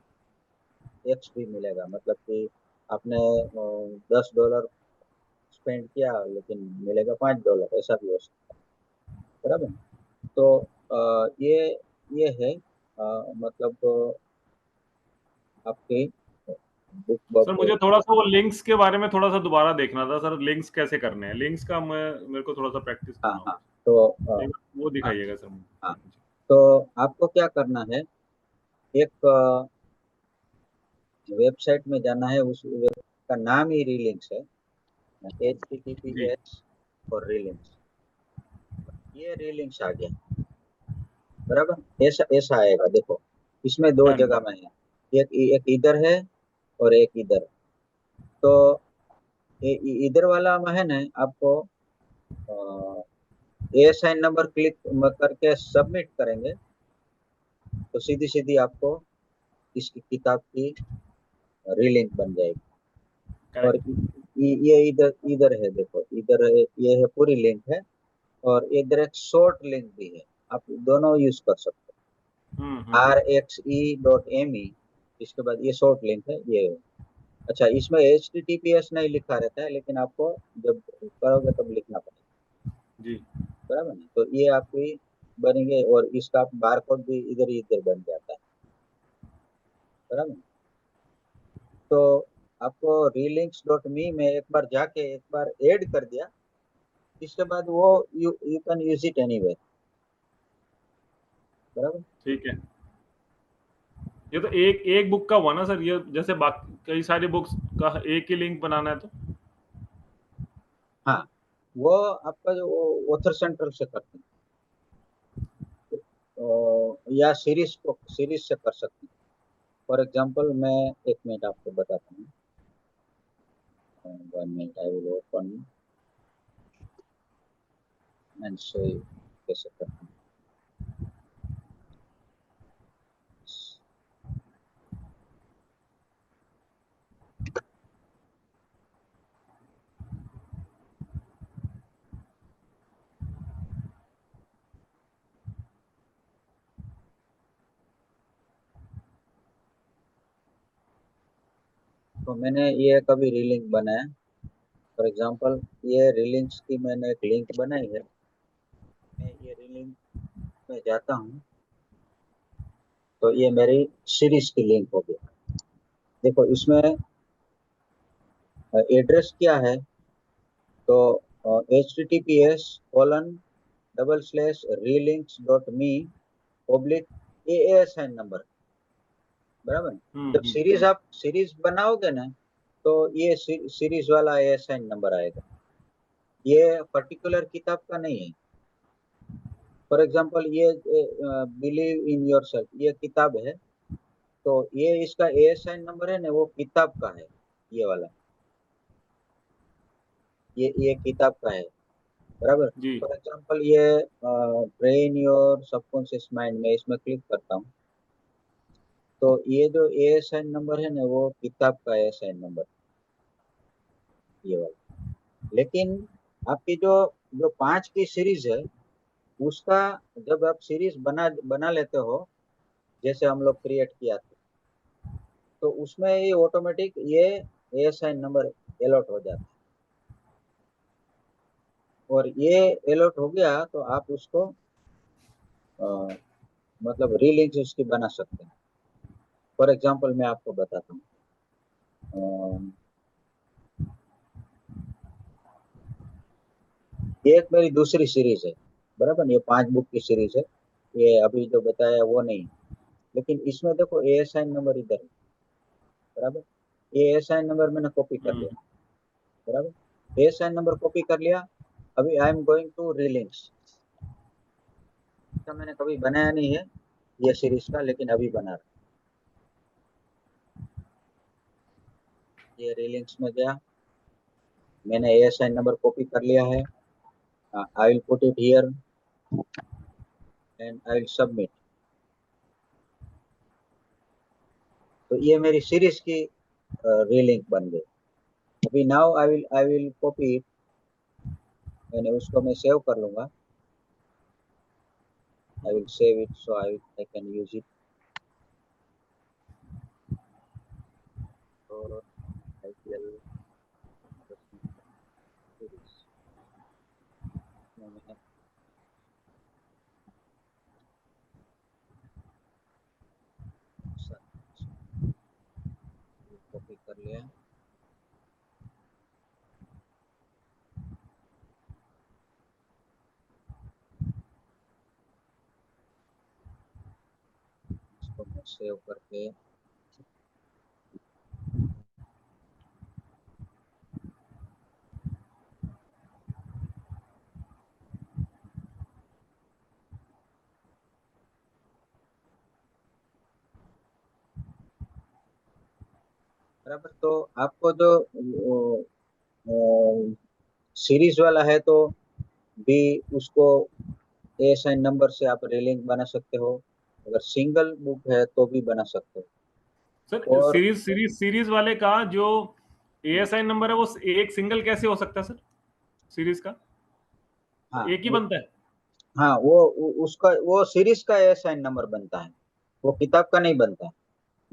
एक्स भी मिलेगा। मतलब कि आपने $10 स्पेंड किया लेकिन मिलेगा $5, ऐसा भी हो सकता है। बराबर। तो ये है मतलब आपके बुक सर बक। मुझे थोड़ा सा वो लिंक्स के बारे में थोड़ा सा दोबारा देखना था सर, लिंक्स कैसे करने हैं, लिंक्स का मैं मेरे को थोड़ा सा प्रैक्टिस हाँ करना हाँ। होगा। तो एक बार वो हाँ दिखाइएगा सर हाँ, मुझे। तो आपको क्या करना है, एक वेबसाइट में जाना है, उस वेबसाइट का नाम ही रीलिंक्स है, जी। HTTPS और रीलिंक्स। ये रीलिंक्स आ गया। बराबर, ऐसा ऐसा आएगा देखो, इसमें दो हाँ जगह जी। में है, एक एक इधर है और एक इधर। तो इधर वाला में है ना, आपको ए साइन नंबर क्लिक करके सबमिट करेंगे, तो सीधी सीधी आपको इस किताब की रीलिंक बन जाएगी। और करेक्ट। ये इधर इधर है, देखो इधर है, ये है पूरी लिंक है। और इधर एक शॉर्ट लिंक भी है, आप दोनों यूज कर सकते हम्म। हो, RXE.me। इसके बाद ये शॉर्ट लिंक है ये। अच्छा, इसमें HTTPS नहीं लिखा रहता है, लेकिन आपको जब करोगे तब लिखना पड़ेगा। जी बराबर ना? तो ये आपकी बनेंगे, और इसका बार कोड भी इधर ही इधर बन जाता है। बराबर। तो आपको relinks.me में एक बार जाके एक बार ऐड कर दिया, इसके बाद वो you can use it anywhere. बराबर। ठीक है। ये तो एक एक बुक का हुआ ना सर, ये जैसे बाकी कई सारी बुक्स का एक ही लिंक बनाना है तो? हाँ, वो आपका जो ऑथर सेंट्रल से करते हैं, या सीरीज से कर सकते हैं। फॉर एग्जांपल मैं एक मिनट आपको बताता हूँ। 1 minute, I will open and show you कैसे करते हैं। तो मैंने ये कभी रीलिंक बनाया, फॉर एग्जांपल ये रीलिंक्स की मैंने एक लिंक बनाई है। मैं ये रीलिंक में जाता हूँ, तो ये मेरी सीरीज की लिंक हो गई। देखो इसमें एड्रेस क्या है, तो https://relinks.me/ASN नंबर। बराबर। जब सीरीज आप सीरीज बनाओगे ना, तो ये सीरीज वाला ASN नंबर आएगा। ये पर्टिकुलर किताब का नहीं है। फॉर एग्जांपल ये बिलीव इन योरसेल्फ ये किताब है, तो ये इसका ASN नंबर है ना, वो किताब का है। ये वाला ये किताब का है। बराबर। जी फॉर एग्जांपल ये ट्रेन योर सबकॉन्शियस माइंड में इसमें क्लिक करता हूँ, तो ये जो ASN नंबर है ना, वो किताब का ASN नंबर, ये वाला। लेकिन आपकी जो जो 5 की सीरीज है, उसका जब आप सीरीज बना बना लेते हो, जैसे हम लोग क्रिएट किया था, तो उसमें ये ऑटोमेटिक ये ASN नंबर अलॉट हो जाता है। और ये अलॉट हो गया तो आप उसको अ, मतलब रीलिंक्स उसकी बना सकते हैं। फॉर एग्जांपल मैं आपको बताता हूँ। ये एक मेरी दूसरी सीरीज है। बराबर, ये 5 बुक की सीरीज है। ये अभी जो बताया वो नहीं, लेकिन इसमें देखो ASN नंबर इधर है। बराबर। ये ASN नंबर मैंने कॉपी कर लिया। बराबर। ASN नंबर कॉपी कर लिया। अभी आई एम गोइंग टू रीलिंक्स। इसका मैंने कभी बनाया नहीं है ये सीरीज का, लेकिन अभी बना रहा। ये रीलिंक्स में गया, मैंने ASN नंबर कॉपी कर लिया है। I will put it here and I will submit. तो ये मेरी सीरीज की रीलिंक बन गई। अभी now I will copy it, मैंने उसको मैं सेव कर लूंगा। I will save it so I can use it. और IPL सीरीज में मैंने कॉपी कर लिया। इसको मैं सेव करके बराबर। तो आपको जो सीरीज वाला है, तो भी उसको ASN नंबर से आप रेलिंग बना सकते हो। अगर सिंगल बुक है तो भी बना सकते हो। सर, और सीरीज वाले का जो ASI नंबर है वो एक सिंगल कैसे हो सकता है सर, सीरीज का? हाँ एक ही बनता है? हाँ, उसका वो सीरीज का ASN नंबर बनता है, वो किताब का नहीं बनता है।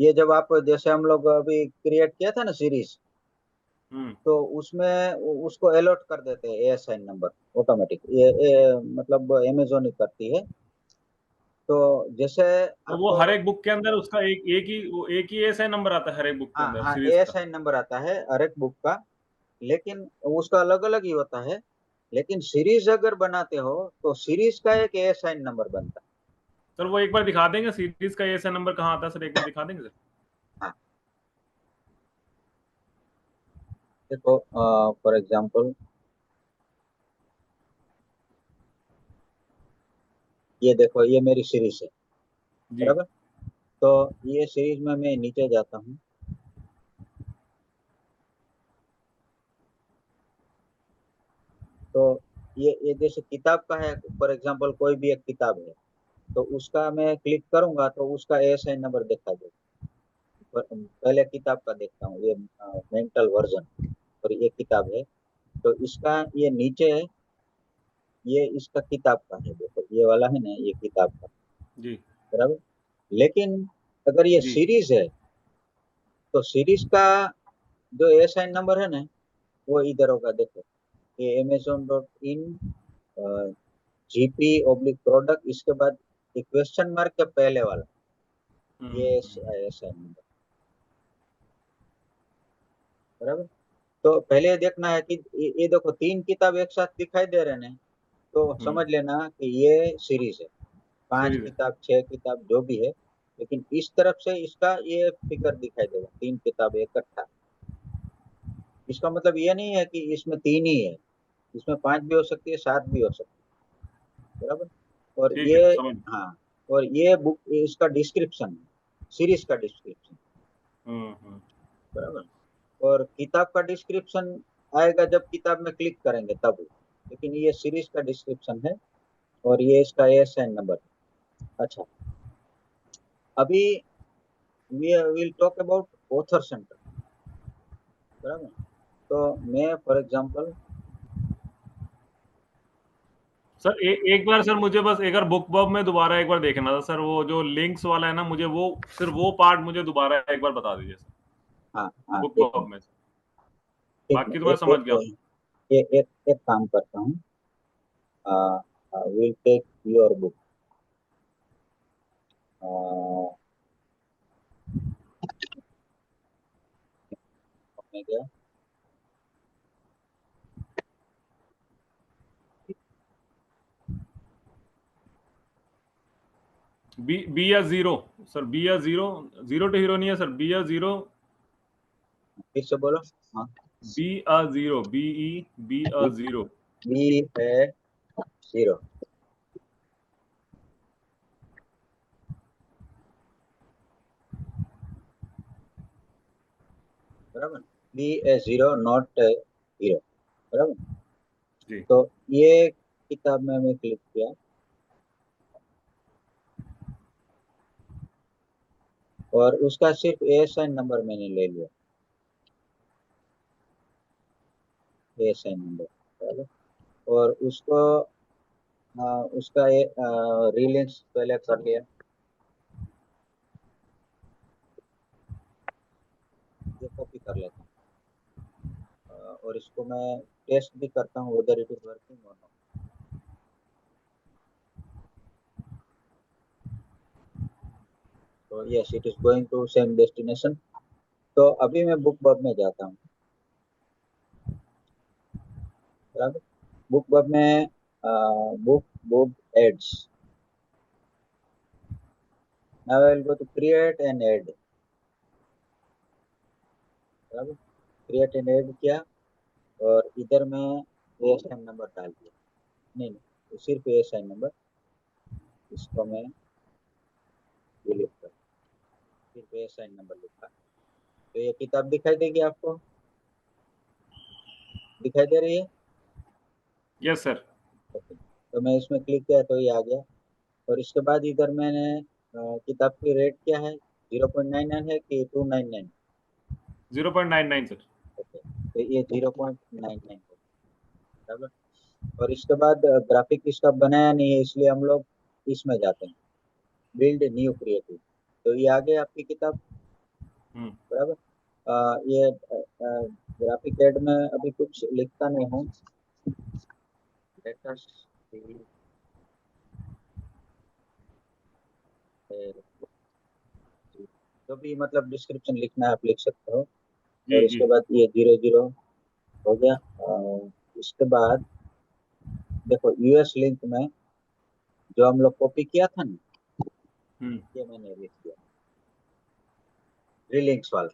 ये जब आप जैसे हम लोग अभी क्रिएट किया था ना सीरीज, हम्म। तो उसमें उसको अलॉट कर देते हैं एएसआईन नंबर ऑटोमेटिक, मतलब अमेजोन ही करती है। तो जैसे तो वो आपको, हर एक बुक के अंदर उसका एक ही एएसआई नंबर आता है हर एक बुक के हाँ अंदर हाँ सीरीज का। एएसआईन नंबर आता है हर एक बुक का, लेकिन उसका अलग अलग ही होता है। लेकिन सीरीज अगर बनाते हो तो सीरीज का एक एएसआईन नंबर बनता सर वो एक बार दिखा देंगे सीरीज का एएसआई नंबर कहाँ आता है सर, एक बार दिखा देंगे सर? है। हाँ, देखो फॉर एग्जांपल ये देखो, ये मेरी सीरीज है, जी। बराबर। तो ये सीरीज में मैं नीचे जाता हूँ, तो ये जैसे किताब का है, फॉर एग्जांपल कोई भी एक किताब है, तो उसका मैं क्लिक करूंगा तो उसका एएसआईन नंबर दिखा देगा। पहले किताब का देखता हूँ, ये मेंटल वर्जन, और ये किताब है, तो इसका ये नीचे है, ये इसका किताब का है, देखो ये वाला है ना, ये किताब का, जी। बराबर। लेकिन अगर ये जी। सीरीज है, तो सीरीज का जो एएसआईन नंबर है ना, वो इधर होगा, देखो ये amazon.in जीपी ऑब्लिक प्रोडक्ट, इसके बाद ये क्वेश्चन मार्क के पहले वाला, ये एएसआईन नंबर, बराबर। तो पहले देखना है कि ये देखो तीन किताब एक साथ दिखाई दे रहे हैं, तो समझ लेना कि ये सीरीज है, पांच सीरीज है। किताब छह किताब जो भी है। लेकिन इस तरफ से इसका ये फिगर दिखाई देगा, तीन किताब इकट्ठा। इसका मतलब ये नहीं है कि इसमें तीन ही है, इसमें पांच भी हो सकती है, सात भी हो सकती है, बराबर। और ठीक ये, है समझ। हाँ, और ये बुक इसका डिस्क्रिप्शन, सीरीज का डिस्क्रिप्शन, हम्म। बराबर। और किताब का डिस्क्रिप्शन आएगा जब किताब में क्लिक करेंगे तब, लेकिन ये सीरीज का डिस्क्रिप्शन है, और ये इसका एएसआईन नंबर। अच्छा, अभी we will talk about author centre, बराबर। तो मैं फॉर एग्जांपल, सर एक बार सर मुझे बस एक बार बुक बब में दोबारा एक बार देखना था सर, वो जो लिंक्स वाला है ना, मुझे वो सिर्फ वो पार्ट मुझे दोबारा एक बार बता दीजिए सर, हाँ हाँ बुक एक बब मिनट, में सर। एक बाकी तो मिनट, मैं समझ गया। एक काम करता हूँ, विल टेक योर बुक, मैं गया, बी या जीरो, सर बी या जीरो, जीरो टू हीरो नहीं है सर, बी या जीरो, फिर से बोलो। हाँ, B A zero, B E, B A zero. B है जीरो, बराबर। B A zero not hero, बराबर। जी। तो ये किताब में मैं क्लिक किया, और उसका सिर्फ एएसआईन नंबर मैंने ले लिया, एएसआईन नंबर, बराबर। और उसको उसका रीलिंक्स पहले कर लिया, ये कॉपी कर लेता हूँ, और इसको मैं टेस्ट भी करता हूँ वेदर इट इज वर्किंग और नॉट। तो yes it is going to same destination. तो अभी मैं बुक बब में जाता हूँ, बराबर। बुक बब में book book ads, now I will go to create an ad, बराबर। क्रिएट एन एड किया, और इधर मैं एएसआईन नंबर डाल दिया, नहीं नहीं, तो सिर्फ एएसआईन नंबर, इसको मैं डिलीट कर, सिर्फ एएसआईन नंबर लिखा, तो ये किताब दिखाई देगी आपको, दिखाई दे रही है। Yes sir. ओके, तो मैं इसमें क्लिक किया तो ये आ गया। और इसके बाद इधर मैंने किताब की रेट क्या है, 0.99 है कि 299? 0.99 सर। ओके, तो ये 0.99 है, बराबर। और इसके बाद ग्राफिक इसका बनाया नहीं है, इसलिए हम लोग इसमें जाते हैं, बिल्ड न्यू क्रिएटिव। तो ये आ गई आपकी किताब, बराबर। ये ग्राफिक एड में अभी कुछ लिखता नहीं हूँ। लेट अस सी, जो भी मतलब डिस्क्रिप्शन लिखना है आप लिख सकते हो। और जी जी इसके बाद ये 00 हो गया। इसके बाद देखो यूएस लिंक में जो हम लोग कॉपी किया था ना, हम्म ये मैंने लिख दिया, रिलिंक्स वाला,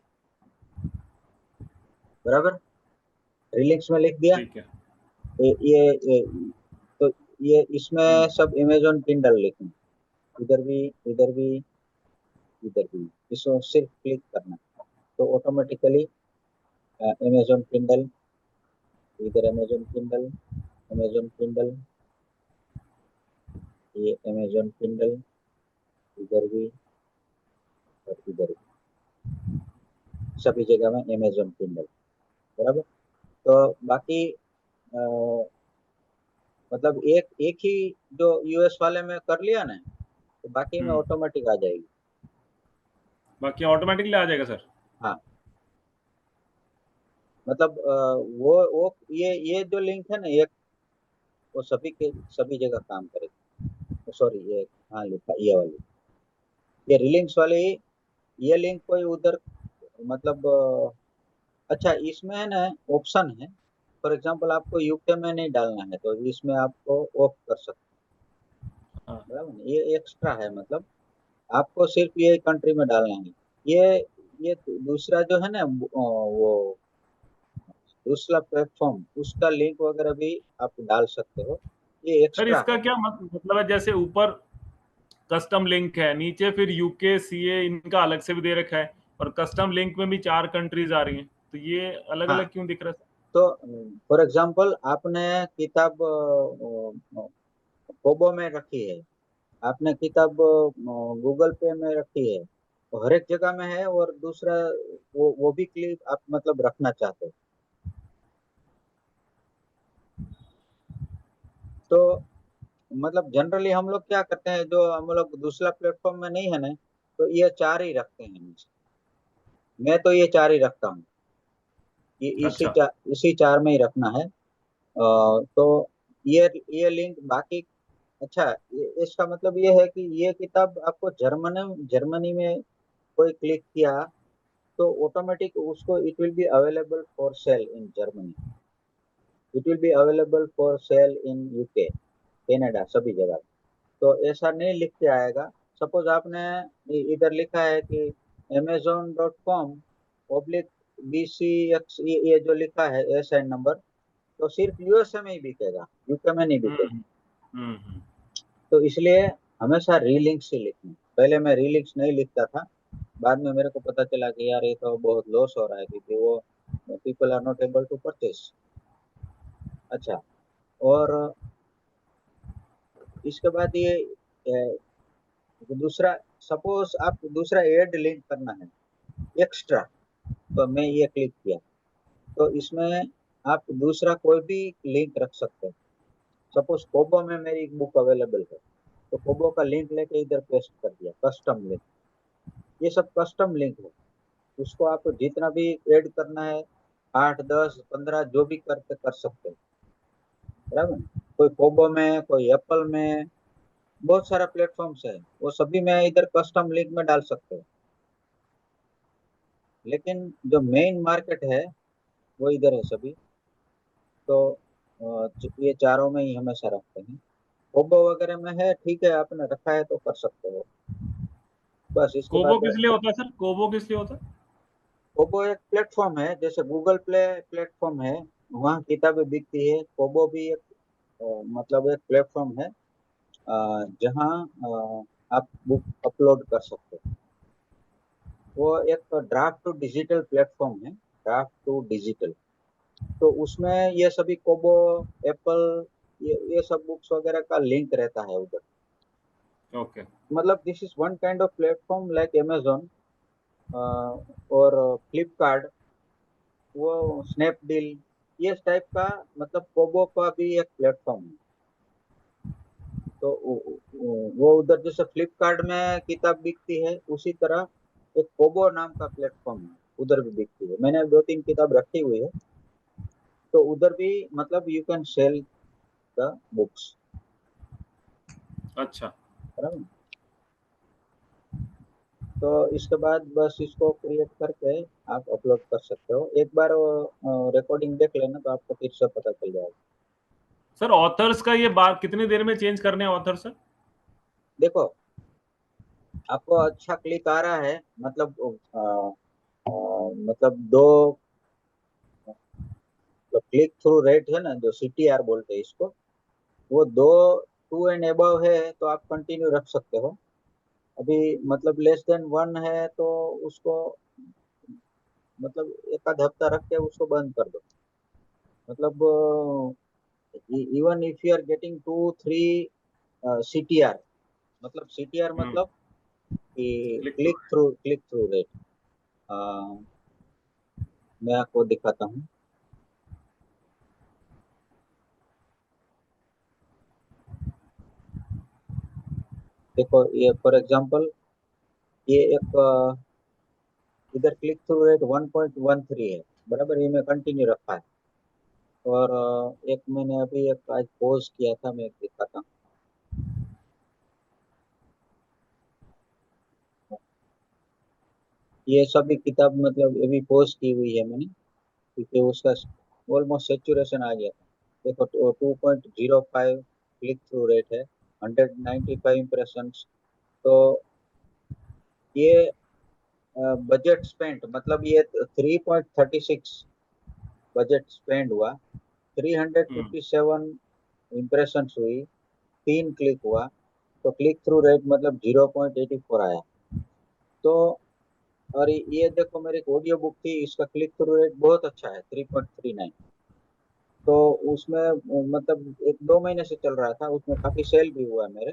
बराबर। रिलिंक्स में लिख दिया। ठीक है ये तो ये इसमें हम्म सब अमेजोन किंडल लिखना, इधर भी, इधर भी, इधर भी। इसको सिर्फ क्लिक करना तो ऑटोमेटिकली अमेजोन किंडल, इधर अमेजोन किंडल, अमेजोन किंडल, ये अमेजोन किंडल, इधर भी और इधर भी, सभी जगह में अमेजोन किंडल, बराबर। तो बाकी अ, मतलब एक एक ही जो यूएस वाले में कर लिया ना, तो बाकी में हम्म ऑटोमेटिक आ जाएगी। बाकी ऑटोमेटिकली आ जाएगा सर। हाँ, मतलब वो ये जो लिंक है ना, एक वो सभी के सभी जगह काम करेगी। सॉरी, ये हाँ लिखा ये वाली, ये रिलिंक्स वाली, ये लिंक कोई उधर मतलब अच्छा इसमें है ना ऑप्शन है। फॉर एग्जांपल आपको यूके में नहीं डालना है तो इसमें आपको ऑफ कर सकते हाँ हैं, बराबर ना? ये एक्स्ट्रा है, मतलब आपको सिर्फ ये कंट्री में डालना है। ये दूसरा जो है ना वो दूसरा प्लेटफॉर्म, उसका लिंक वगैरह भी आप डाल सकते हो, ये सर एक्स्ट्रा इसका है। क्या मतलब है, जैसे ऊपर कस्टम लिंक है, नीचे फिर यूके सीए इनका अलग से भी दे रखा है, और कस्टम लिंक में भी 4 कंट्रीज आ रही हैं, तो ये अलग हाँ, अलग क्यों दिख रहा है तो फॉर एग्जांपल आपने किताब कोबो में रखी है, आपने किताब गूगल पे में रखी है, तो हर एक जगह में है। और दूसरा वो भी क्लिक आप मतलब रखना चाहते हो, तो मतलब जनरली हम लोग क्या करते हैं, जो हम लोग दूसरा प्लेटफॉर्म में नहीं है ना, तो ये चार ही रखते हैं हमेशा। मैं तो ये चार ही रखता हूँ, ये सर? अच्छा इसी चार में ही रखना है। तो ये लिंक बाकी, अच्छा इसका मतलब ये है कि ये किताब आपको जर्मनी जर्मनी में कोई क्लिक किया तो ऑटोमेटिक उसको it will be available for sale in Germany, it will be available for sale in UK, Canada, सभी जगह। तो ऐसा नहीं लिख के आएगा। सपोज आपने इधर लिखा है कि amazon.com ओब्लिक BCX, ये जो लिखा है एसआईन नंबर, तो सिर्फ यूएसए में ही बिकेगा, यूके में नहीं बिकेगा। हम्म हम्म तो इसलिए हमेशा रीलिंक्स ही लिखना। पहले मैं रीलिंक्स नहीं लिखता था, बाद में मेरे को पता चला कि यार ये तो बहुत लॉस हो रहा है, क्योंकि वो people are not able to purchase. अच्छा, और इसके बाद ये दूसरा, सपोज आप दूसरा एड लिंक करना है एक्स्ट्रा, तो मैं ये क्लिक किया, तो इसमें आप दूसरा कोई भी लिंक रख सकते हैं। सपोज कोबो में मेरी एक बुक अवेलेबल है, तो कोबो का लिंक लेके इधर पेस्ट कर दिया, कस्टम लिंक। ये सब कस्टम लिंक है, उसको आप जितना भी ऐड करना है, 8 10 15 जो भी करते कर सकते हैं, बराबर ना? कोई कोबो में, कोई एप्पल में, बहुत सारा प्लेटफॉर्म्स है, वो सभी में इधर कस्टम लिंक में डाल सकते हैं। लेकिन जो मेन मार्केट है वो इधर है सभी। तो ये चारों में ही हमेशा रखते हैं। कोबो वगैरह में है, ठीक है, आपने रखा है तो कर सकते हो। बस इसके कोबो बाद किस लिए होता है सर? कोबो किस लिए होता है? कोबो एक प्लेटफॉर्म है, जैसे गूगल प्ले प्लेटफॉर्म है, वहाँ किताबें बिकती है। कोबो भी एक मतलब एक प्लेटफॉर्म है जहाँ आप बुक अपलोड कर सकते हो। वो एक ड्राफ्ट टू डिजिटल प्लेटफॉर्म है, ड्राफ्ट टू डिजिटल। तो उसमें ये सभी कोबो, एप्पल, ये सब बुक्स वगैरह का लिंक रहता है उधर। ओके मतलब this is one kind of platform like Amazon और फ्लिपकार्ट, वो स्नैपडील, ये टाइप का, मतलब कोबो का भी एक प्लेटफॉर्म है। तो वो उधर जैसे फ्लिपकार्ट में किताब बिकती है, उसी तरह एक कोबो नाम का प्लेटफॉर्म है, उधर भी बिकती है। मैंने 2-3 किताब रखी हुई है, तो उधर भी मतलब you can sell the books. अच्छा बराबर। तो इसके बाद बस इसको क्रिएट करके आप अपलोड कर सकते हो। एक बार रिकॉर्डिंग देख लेना तो आपको फिर से पता चल जाएगा। सर, ऑथर्स का ये बात कितनी देर में चेंज करने हैं ऑथर सर? देखो, आपको अच्छा क्लिक आ रहा है, मतलब मतलब दो क्लिक थ्रू रेट है ना, जो CTR बोलते हैं इसको, वो दो, 2 एंड एबव है तो आप कंटिन्यू रख सकते हो। अभी मतलब लेस देन 1 है तो उसको मतलब एक आध हफ्ता रख के उसको बंद कर दो। मतलब even if you are getting 2-3 CTR, मतलब CTR मतलब click through. Click through rate. मैं आपको दिखाता हूँ। देखो, ये फॉर एग्जांपल, ये एक इधर क्लिक थ्रू रेट 1.13 है। बराबर, ये मैं कंटिन्यू रखा है। और एक मैंने अभी एक आज पोस्ट किया था, मैं दिखाता हूँ। ये सभी किताब मतलब ये भी पोस्ट की हुई है मैंने, क्योंकि उसका ऑलमोस्ट सेचुरेशन आ गया था। देखो, 2.05 क्लिक थ्रू रेट है, 195 इम्प्रेशन। तो ये बजट स्पेंड, मतलब ये 3.36 बजट स्पेंड हुआ, थ्री हंड्रेड हम्म। फिफ्टी सेवन इम्प्रेशन हुई, 3 क्लिक हुआ, तो क्लिक थ्रू रेट मतलब 0.84 आया। तो और ये देखो, मेरी एक ऑडियो बुक थी, इसका क्लिक थ्रू रेट बहुत अच्छा है, 3.39। तो उसमें मतलब 1-2 महीने से चल रहा था, उसमें काफी सेल भी हुआ मेरे।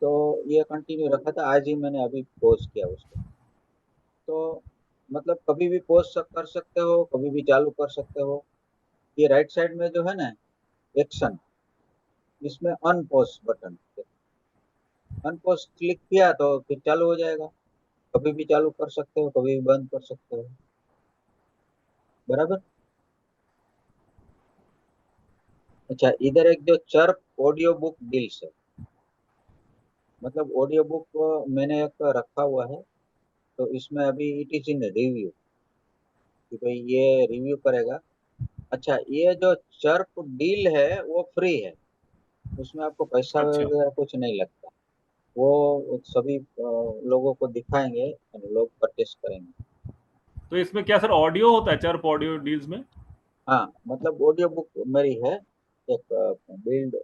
तो ये कंटिन्यू रखा था, आज ही मैंने अभी पोस्ट किया उसको। तो मतलब कभी भी पोस्ट कर सकते हो, कभी भी चालू कर सकते हो। ये राइट साइड में जो है ना, एक्शन, इसमें अनपोस्ट बटन, अनपोस्ट क्लिक किया तो फिर चालू हो जाएगा। कभी भी चालू कर सकते हो, कभी भी बंद कर सकते हो। बराबर। अच्छा, इधर एक जो चर्प ऑडियो बुक डील्स है, मतलब ऑडियो बुक मैंने एक रखा हुआ है, तो इसमें अभी इट इज इन रिव्यू, कि भाई ये रिव्यू करेगा। अच्छा, ये जो चर्प डील है वो फ्री है, उसमें आपको पैसा अच्छा, वगैरह कुछ नहीं लगता। वो सभी लोगों को दिखाएंगे और लोग परचेस करेंगे। तो इसमें क्या सर ऑडियो होता है चर्प ऑडियो डील्स में? हाँ, मतलब ऑडियो बुक मेरी है, एक build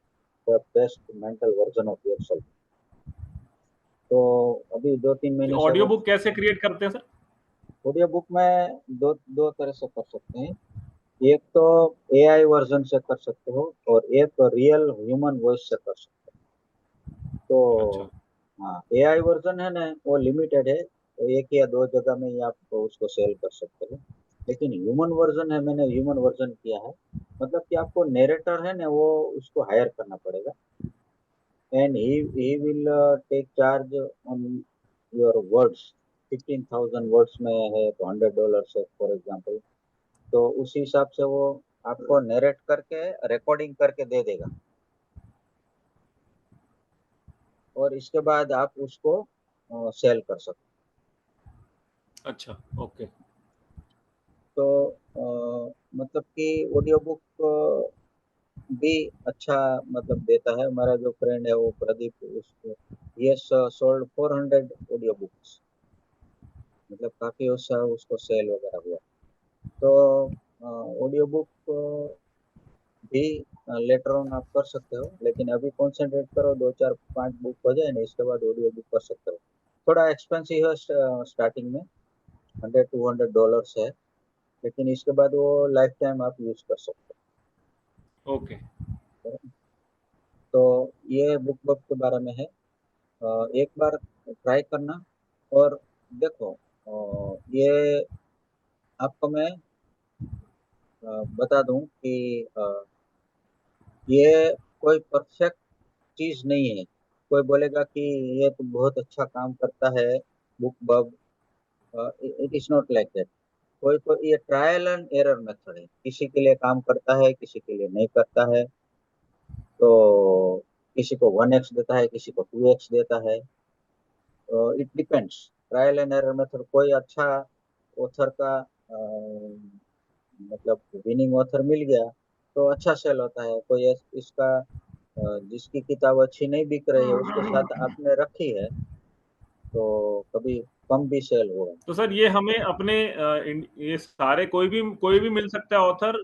the best mental version of yourself. तो अभी 2-3 महीने से ऑडियो वो बुक कैसे क्रिएट करते हैं सर? ऑडियो बुक में दो दो तरह से कर सकते हैं। एक तो AI वर्जन से कर सकते हो, और एक रियल ह्यूमन वॉइस से कर सकते हो। तो अच्छा। हाँ, AI वर्जन है ना, वो लिमिटेड है, तो एक या दो जगह में ही आप उसको सेल कर सकते हो। लेकिन ह्यूमन वर्जन है, मैंने ह्यूमन वर्जन किया है, मतलब कि आपको नरेटर है ना, वो उसको हायर करना पड़ेगा, and he will take charge on your words. 15,000 words में है तो $100 है फॉर एग्जाम्पल। तो उसी हिसाब से वो आपको नरेट करके रिकॉर्डिंग करके दे देगा, और इसके बाद आप उसको सेल कर सकते अच्छा। ओके। हो। तो मतलब कि ऑडियो बुक भी अच्छा मतलब देता है। हमारा जो फ्रेंड है वो प्रदीप, उसको ये सोल्ड 400 ऑडियो बुक्स, मतलब काफी उसका उसको सेल वगैरह हुआ। तो ऑडियो बुक भी लेटर ऑन आप कर सकते हो, लेकिन अभी कॉन्सेंट्रेट करो, 2-4-5 बुक हो जाए ना, इसके बाद ऑडियो बुक कर सकते हो। थोड़ा एक्सपेंसिव है स्टार्टिंग में, $100-$200 है, लेकिन इसके बाद वो लाइफ टाइम आप यूज कर सकते ओके। हो। तो ये बुक बग के बारे में है। एक बार ट्राई करना। और देखो, ये आपको मैं बता दूं कि ये कोई परफेक्ट चीज नहीं है। कोई बोलेगा कि ये तो बहुत अच्छा काम करता है book bug, it is not like that. कोई कोई ये ट्रायल एंड एरर मेथड है, किसी के लिए काम करता है, किसी के लिए नहीं करता है। तो किसी को 1x देता है, किसी को 2x देता है। It depends. Trial and error method, कोई अच्छा ऑथर का मतलब विनिंग ऑथर मिल गया तो अच्छा सेल होता है। कोई इसका जिसकी किताब अच्छी नहीं बिक रही है उसके साथ आपने रखी है तो कभी कम भी सेल होगा। तो सर ये हमें अपने ये सारे कोई भी मिल सकता है ऑथर?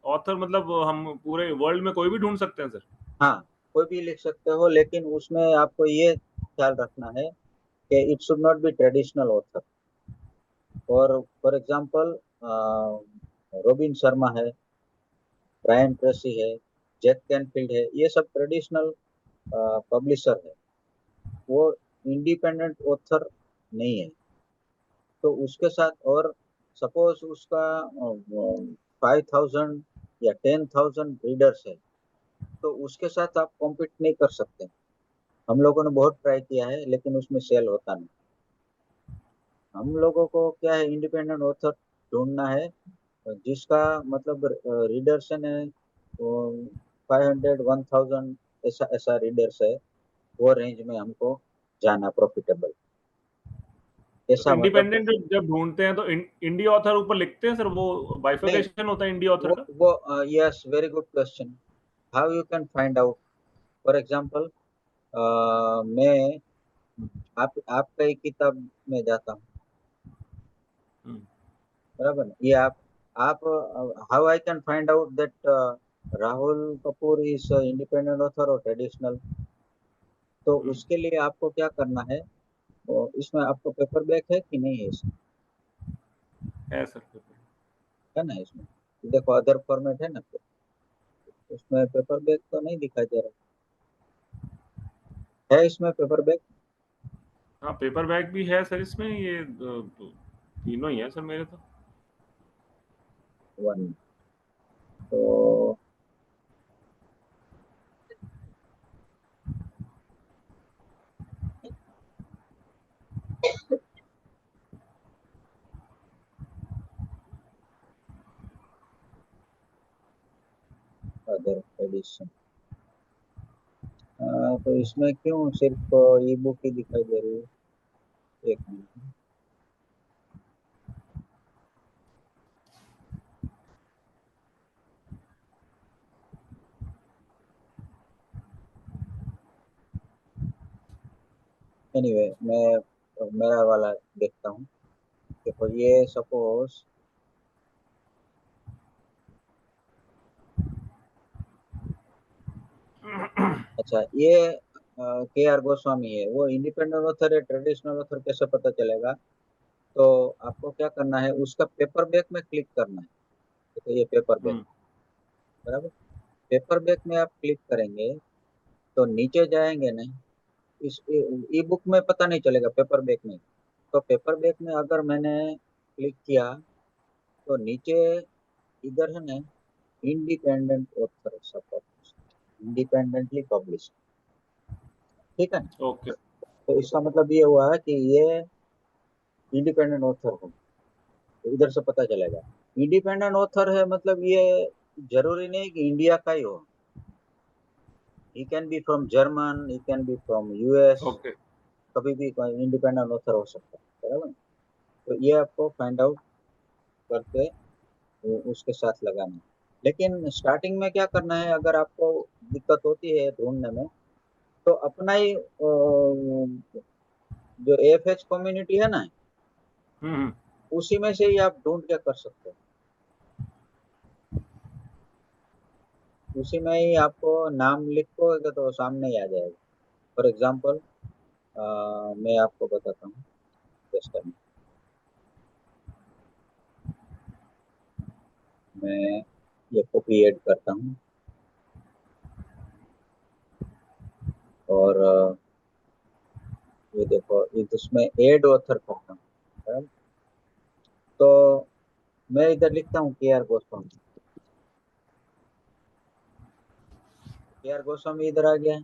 ऑथर मतलब हम पूरे वर्ल्ड में कोई भी ढूंढ सकते हैं सर? हाँ, कोई भी लिख सकते हो, लेकिन उसमें आपको ये ख्याल रखना है कि it should not be traditional author. और फॉर एग्जांपल रोबिन शर्मा है, ब्रायन ट्रेसी है, जैक कैनफील्ड है, ये सब ट्रेडिशनल पब्लिशर है, वो इंडिपेंडेंट ऑथर नहीं है। तो उसके साथ, और सपोज उसका 5,000 या 10,000 रीडर्स है, तो उसके साथ आप कॉम्पीट नहीं कर सकते। हम लोगों ने बहुत ट्राई किया है लेकिन उसमें सेल होता नहीं। हम लोगों को क्या है, इंडिपेंडेंट ऑथर ढूंढना है जिसका मतलब रीडर्स है 500 1,000, ऐसा ऐसा रीडर्स है, वो रेंज में हमको जाना प्रॉफिटेबल, तो ऐसा मतलब। इंडिपेंडेंट जब ढूंढते हैं तो इंडी ऑथर ऊपर लिखते हैं सर? वो नहीं, बाइफिकेशन होता है इंडी ऑथर का? वो yes, very good question. How you can find out? For example, मैं आपका एक किताब में जाता हूँ, हम्म, बराबर ना? ये आप how I can find out that Rahul Kapoor is independent author और ट्रेडिशनल? तो हम्म, उसके लिए आपको क्या करना है, तो इसमें आपको पेपर बैक है कि नहीं है इसमें? है सर। है ना इसमें? देखो अदर फॉर्मेट है ना, तो उसमें पेपर बैक तो नहीं दिखाई दे रहा है इसमें पेपर बैक? हाँ पेपर बैग भी है सर इसमें, ये तीनों ही है सर मेरे तो। वन, तो अदर एडिशन, तो इसमें क्यों सिर्फ ई बुक ही दिखाई दे रही है? एक मिनट। एनीवे, मैं मेरा वाला देखता हूँ। देखो ये सपोज, अच्छा ये के आर गोस्वामी है, वो इंडिपेंडेंट ऑथर है ट्रेडिशनल ऑथर कैसे पता चलेगा? तो आपको क्या करना है, उसका पेपर बैक में क्लिक करना है। तो ये पेपर बैक, हम्म, बराबर। पेपर बैक में आप क्लिक करेंगे तो नीचे जाएंगे नहीं, इस ई बुक में पता नहीं चलेगा, पेपर बैक में। तो पेपर बैक में अगर मैंने क्लिक किया तो नीचे इधर है ना, independent author support, independently publish, ठीक है ना? ओके। तो इसका मतलब ये हुआ है कि ये इंडिपेंडेंट ऑथर है, तो इधर से पता चलेगा। इंडिपेंडेंट ऑथर है मतलब ये जरूरी नहीं कि इंडिया का ही हो, he can be from German, he can be from US, okay. कभी भी कोई इंडिपेंडेंट ऑथर हो सकता है, बराबर। तो ये आपको फाइंड आउट करके उसके साथ लगाना है। लेकिन स्टार्टिंग में क्या करना है, अगर आपको दिक्कत होती है ढूंढने में, तो अपना ही जो एएफएच कम्युनिटी है ना, हम्म। उसी में से ही आप ढूंढ के कर सकते हो। उसी में ही आपको नाम लिखोगे तो सामने ही आ जाएगा। फॉर एग्जांपल, मैं आपको बताता हूँ, जस्ट मैं ये कॉपी ऐड करता हूँ और ये देखो इसमें ऐड ऑथर करता हूँ, बराबर? तो मैं इधर लिखता हूँ के आर गोस्वामी। के आर गोस्वामी इधर आ गया,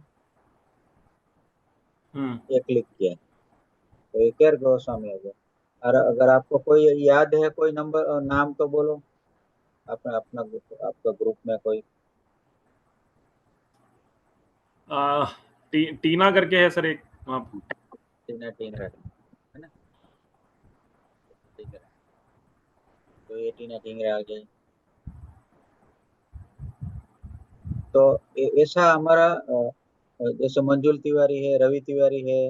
हम्म। ये क्लिक किया तो ये के आर गोस्वामी आ गया। और अगर आपको कोई याद है कोई नंबर नाम तो बोलो, अपना अपना आपका ग्रुप में कोई। टीना करके है सर एक। हाँ। टीना टीना है ना, ठीक है। तो ये टीना टिंगरा आ गई। तो ऐसा हमारा जैसे मंजुल तिवारी है, रवि तिवारी है,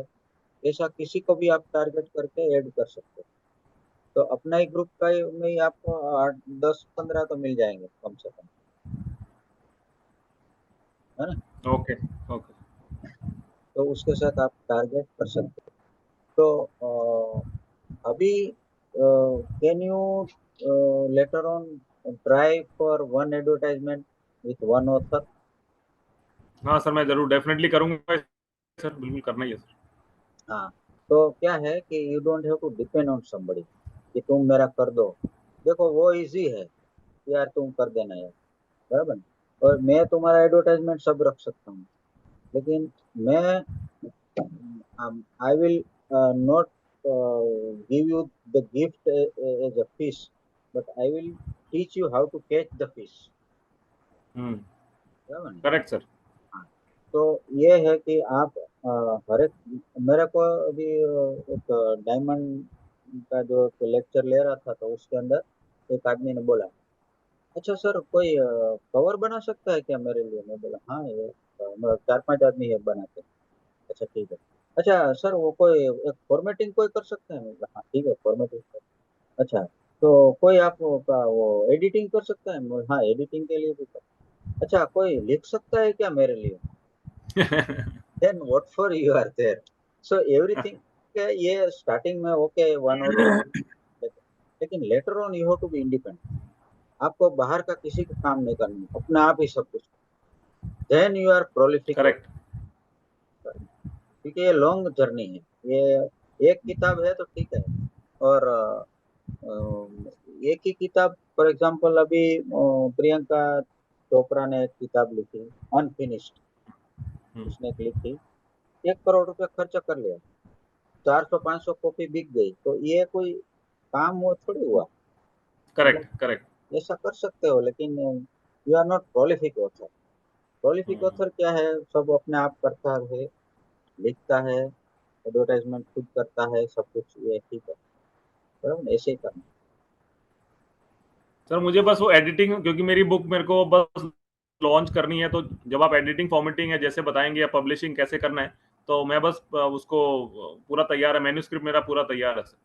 ऐसा किसी को भी आप टारगेट करके ऐड कर सकते हो। तो अपना ही ग्रुप का में ही आपको 8 10 15 तो मिल जाएंगे कम से कम, है ना। Okay okay. तो उसके साथ आप टारगेट कर सकते हो। तो अभी can you later on try for one advertisement with one author. हाँ सर, मैं जरूर डेफिनेटली करूंगा सर, बिल्कुल करना ही है सर। हाँ, तो क्या है कि you don't have to depend on somebody कि तुम मेरा कर दो। देखो वो इजी है, यार तुम कर देना यार, बराबर ना? और मैं तुम्हारा एडवर्टाइजमेंट सब रख सकता हूँ, लेकिन मैं I will not give you the gift as a fish, but I will teach you how to catch the fish, बराबर ना? Correct sir. हाँ, तो ये है कि आप हर एक, मेरे को अभी एक डायमंड का जो लेक्चर ले रहा था, तो उसके अंदर एक आदमी ने बोला, अच्छा सर कोई कवर बना सकता है क्या मेरे लिए। मैं बोला हाँ, ये 4 5 आदमी है बनाते हैं। अच्छा ठीक है। अच्छा सर वो कोई एक फॉर्मेटिंग कोई कर सकते हैं। मैं बोला हाँ ठीक है, फॉर्मेटिंग कर। अच्छा, तो कोई आप वो एडिटिंग कर सकता है। मैं बोला, हाँ एडिटिंग के लिए भी कर। अच्छा कोई लिख सकता है क्या मेरे लिए। Then what for you are there. So everything, ये स्टार्टिंग में ओके वन और लेकिन later on you have to be independent. आपको बाहर का किसी का काम नहीं करना, अपना आप ही सब कुछ। Then you are prolific, correct. क्योंकि ये लॉन्ग जर्नी है। ये एक किताब है तो ठीक है, और एक ही किताब, फॉर एग्जांपल अभी प्रियंका चोपड़ा ने एक किताब लिखी, अनफिनिश्ड, उसने एक लिखी, 1 करोड़ रुपए खर्च कर लिया, 400 500 कॉपी बिक गई, तो ये कोई काम वो थोड़ी हुआ। मतलब करेक्ट करेक्ट। ऐसा कर सकते हो, लेकिन you are not prolific author. Prolific author क्या है, सब अपने आप करता है, लिखता है, एडवर्टाइजमेंट खुद करता है, सब कुछ ये ठीक है, बराबर ऐसे ही करना। सर मुझे बस वो एडिटिंग, क्योंकि मेरी बुक मेरे को बस लॉन्च करनी है, तो जब आप एडिटिंग फॉर्मेटिंग है जैसे बताएंगे या पब्लिशिंग कैसे करना है, तो मैं बस उसको पूरा तैयार है, मैन्युस्क्रिप्ट मेरा पूरा तैयार है सर।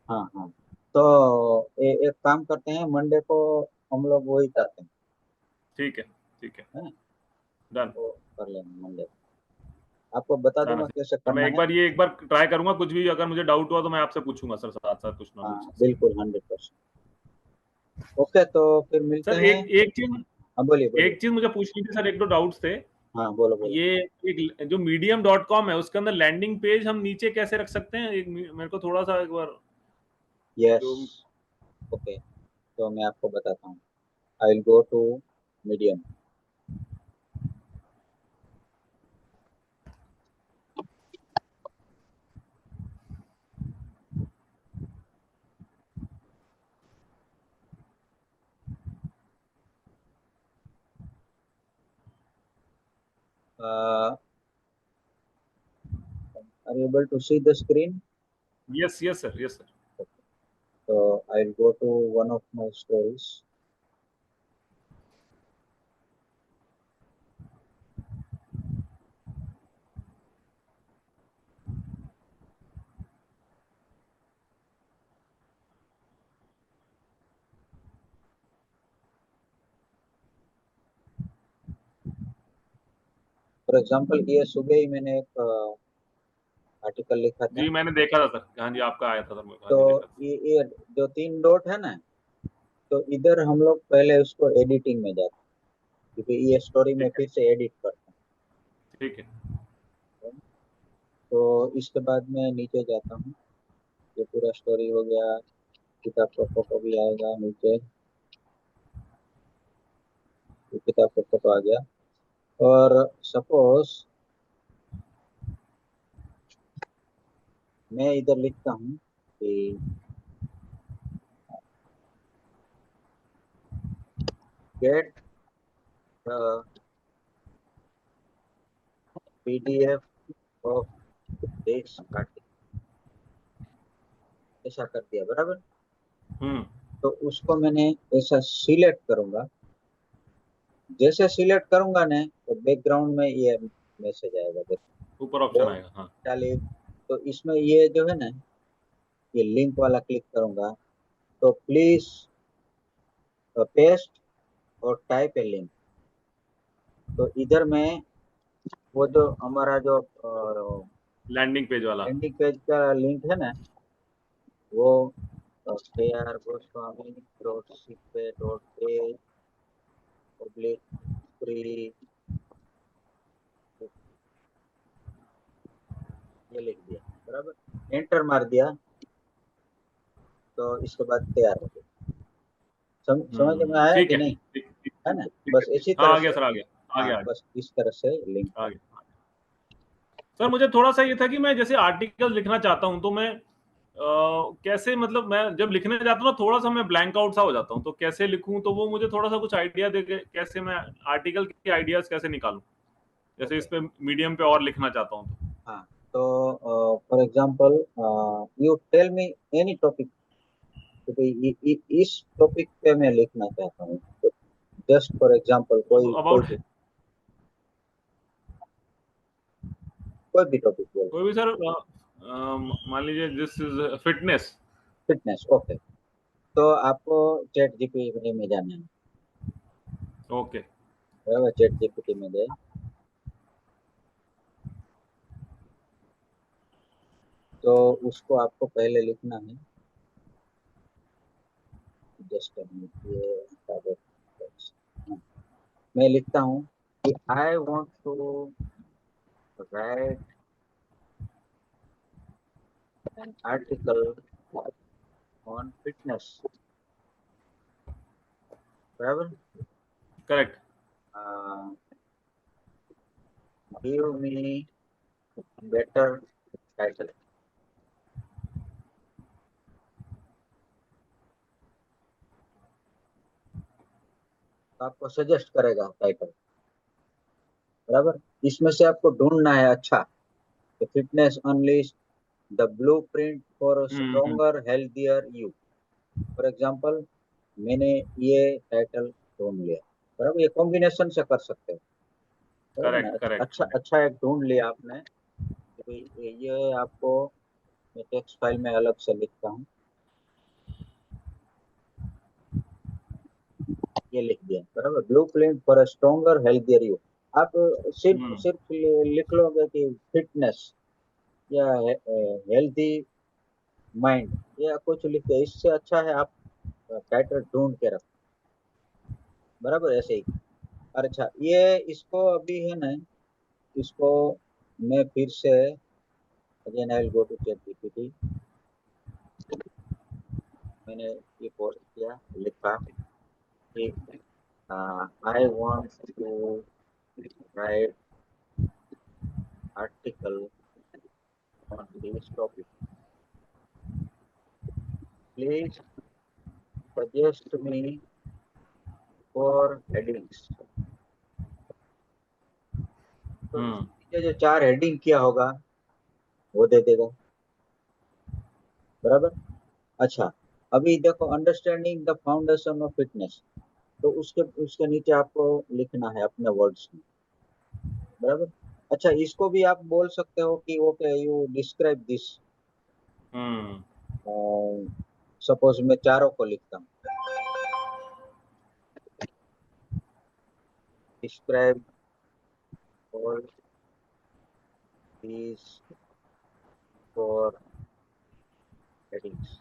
हाँ हाँ, तो एक काम करते हैं, मंडे को हम लोग वही करते हैं, ठीक है ठीक है। है ना। डन। वो कर लेंगे मंडे, आपको बता डन है दूंगा कैसे सर, मैं करना एक है। बार ये एक बार ट्राई करूंगा, कुछ भी अगर मुझे डाउट हुआ तो मैं आपसे पूछूंगा सर, साथ साथ कुछ ना हाँ कुछ। बिल्कुल 100%। ओके, तो फिर मिलते सर हैं। एक एक चीज, हाँ बोलिए बोलिए। एक चीज मुझे पूछनी थी सर, एक दो डाउट्स थे। हाँ बोलो बोलो। ये एक जो medium.com है उसके अंदर लैंडिंग पेज हम नीचे कैसे रख सकते हैं, एक मेरे को थोड़ा सा एक बार यस, जो। ओके, तो मैं आपको बताता हूँ। I will go to Medium. Are you able to see the screen. Yes yes sir, yes sir. तो I will go to one of my stories. For example ये सुबह ही मैंने एक आर्टिकल लिखा था। जी मैंने देखा था सर, हाँ जी आपका आया था सर, हाँ तो जी देखा था। ये जो 3 डॉट है ना, तो इधर हम लोग पहले उसको एडिटिंग में जाते हैं, क्योंकि ये स्टोरी में ठीक है फिर से एडिट करते ठीक है। हैं। तो इसके बाद मैं नीचे जाता हूँ, ये पूरा स्टोरी हो गया, किताब का फोटो भी आएगा नीचे, ये किताब का फोटो आ गया। और सपोज मैं इधर लिखता हूँ कि get the PDF of this article, ऐसा कर दिया बराबर। तो उसको मैंने ऐसा सिलेक्ट करूंगा, जैसे सिलेक्ट करूंगा ना तो बैकग्राउंड में ये मैसेज आएगा, देखो ऊपर ऑप्शन वो आएगा। हाँ, डालिए। तो इसमें ये जो है ना, ये लिंक वाला क्लिक करूंगा, तो प्लीज पेस्ट और टाइप ए लिंक। तो इधर में वो जो हमारा जो लैंडिंग पेज वाला। लैंडिंग पेज का लिंक है ना, वो KR गोस्वामी डॉट सीपे डॉट ए पब्लिक फ्री, ये लिख दिया बराबर, एंटर मार दिया। तो इसके बाद तैयार हो गया। समझ में आया ठीक कि है, नहीं? ठीक ठीक है ना, ठीक बस है। इसी हाँ, तरह आ गया से। सर, आ गया, आ हाँ, गया, आ गया, बस इस तरह से लिंक आ है। गया। सर मुझे थोड़ा सा ये था कि मैं जैसे आर्टिकल लिखना चाहता हूँ, तो मैं कैसे, मतलब मैं जब लिखने जाता हूँ ना, थोड़ा सा मैं ब्लैंक आउट सा हो जाता हूँ, तो कैसे लिखूं? तो वो मुझे थोड़ा सा कुछ आइडिया दे के, कैसे मैं आर्टिकल के आइडियाज कैसे निकालूं, जैसे इस ओके। पे मीडियम पे और लिखना चाहता हूँ तो। हाँ, तो for example you tell me any topic, तो इस टॉपिक पे मैं लिखना चाहता हूँ, तो जस्ट फॉर एग्जांपल कोई कोई अबाउट भी कोई भी टॉपिक बोल। कोई भी सर, मान लीजिए this is fitness. Fitness, okay. तो आपको चैट जीपीटी में जाना है, ओके। बराबर, चैट जीपीटी में गए। तो उसको आपको पहले लिखना है, जस्ट ये हटा दो। मैं लिखता हूँ कि I want to write an article on fitness, बराबर। Correct. Give me better title. आपको सजेस्ट करेगा टाइटल, बराबर। इसमें से आपको ढूंढना है अच्छा, तो fitness unleashed the blueprint for hmm. Stronger healthier you, for example. मैंने ये टाइटल ढूंढ लिया, बराबर, ये कॉम्बिनेशन से कर सकते हो, बराबर ना। करेक्ट, करेक्ट, अच्छा अच्छा एक ढूंढ लिया आपने, तो ये आपको मैं टेक्स्ट फाइल में अलग से लिखता हूँ, ये लिख दिया बराबर, blue print for a stronger healthier you. आप सिर्फ हम्म। सिर्फ लिख लोगे कि फिटनेस या हेल्थी माइंड, या कुछ लिख दे, इससे अच्छा है आप टाइटल ढूंढ के रखो, बराबर, ऐसे ही। अच्छा, ये इसको अभी है ना, इसको मैं फिर से again I will go to chat GPT. मैंने ये पोस्ट किया, लिखा कि I want to write article on this topic. Please suggest me for headings. तो हम्म। इसके जो 4 हेडिंग किया होगा वो दे देगा, बराबर। अच्छा, अभी देखो, understanding the foundation of fitness, तो उसके उसके नीचे आपको लिखना है अपने वर्ड्स में, बराबर। अच्छा, इसको भी आप बोल सकते हो कि okay you describe this. Hmm. Suppose मैं चारों को लिखता हूँ, डिस्क्राइब ऑल दीज 4 हेडिंग्स,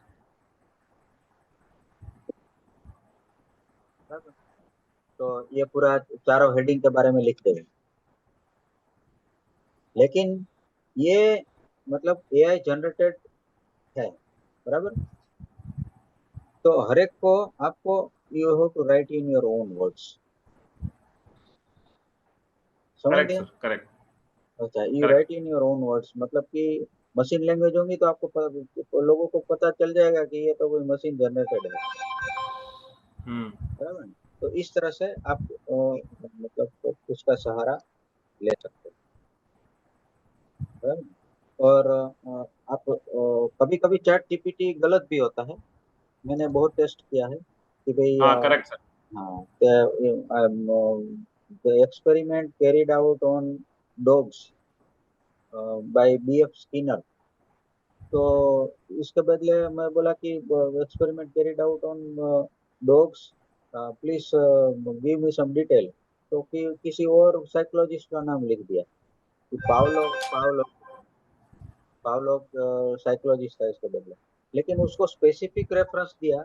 बराबर। तो ये पूरा चारों हेडिंग के बारे में लिख देंगे। लेकिन ये मतलब एआई जनरेटेड है, बराबर। तो हर एक को आपको you have to write in your own words, समझ करेक्ट गए? Sir, correct. अच्छा, you correct. Write in your own words, मतलब कि मशीन लैंग्वेज होंगी तो आपको लोगों को पता चल जाएगा कि ये तो कोई मशीन जनरेटेड है, बराबर ना? तो इस तरह से आप मतलब उसका सहारा ले सकते हो, बराबर ना? और आप कभी कभी चैट जीपीटी गलत भी होता है, मैंने बहुत टेस्ट किया है कि भाई हाँ करेक्ट सर। हाँ, the experiment carried out on dogs by BF Skinner, तो इसके बदले मैं बोला कि experiment carried out on dogs, please give me some detail, तो किसी और साइकोलॉजिस्ट का नाम लिख दिया कि पावलो पावलो पावलो साइकोलॉजिस्ट था इसके बदले, लेकिन उसको स्पेसिफिक रेफरेंस दिया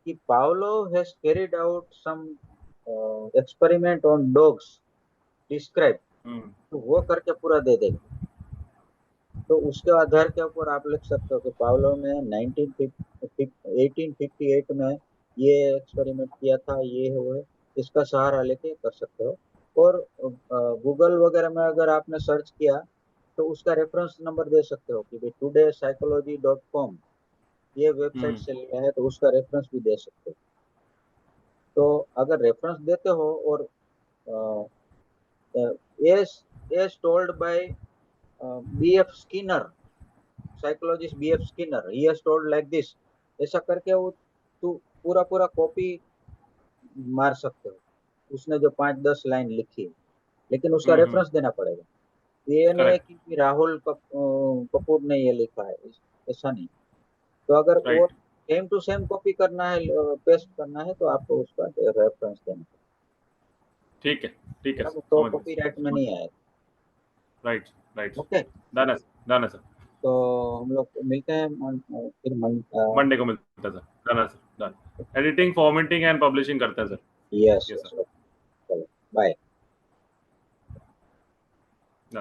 कि Pavlov has carried out some experiment on dogs describe, तो वो करके पूरा दे देगा। तो उसके आधार के ऊपर आप लिख सकते हो कि पावलोव ने 1858 में ये एक्सपेरिमेंट किया था, ये हो है, इसका सहारा लेके कर सकते हो। और गूगल वगैरह में अगर आपने सर्च किया तो उसका रेफरेंस नंबर दे सकते हो कि भाई todaypsychology.com ये वेबसाइट से लिया है, तो उसका रेफरेंस भी दे सकते हो। तो अगर रेफरेंस देते हो और as as told by BF Skinner, psychologist BF Skinner, he has told like this, ऐसा करके वो तू पूरा पूरा कॉपी मार सकते हो, उसने जो 5-10 लाइन लिखी है, लेकिन उसका रेफरेंस देना पड़ेगा। ये नहीं है करेक्ट। कि कपूर ने ये लिखा है, ऐसा नहीं। तो अगर वो right. Same to same copy करना है, पेस्ट करना है, तो आपको उसका रेफरेंस देना ठीक है। ठीक है पड़ेगा, सर, तो समझ गए। कॉपीराइट में नहीं आएगा। राइट। राइट। ओके, डन है सर, डन है सर। तो हम लोग मिलते हैं फिर मंडे को मिलता है सर। डन है sir, done. Editing formatting and publishing करते हैं sir. Yes yes yes, sir. चलो बाय।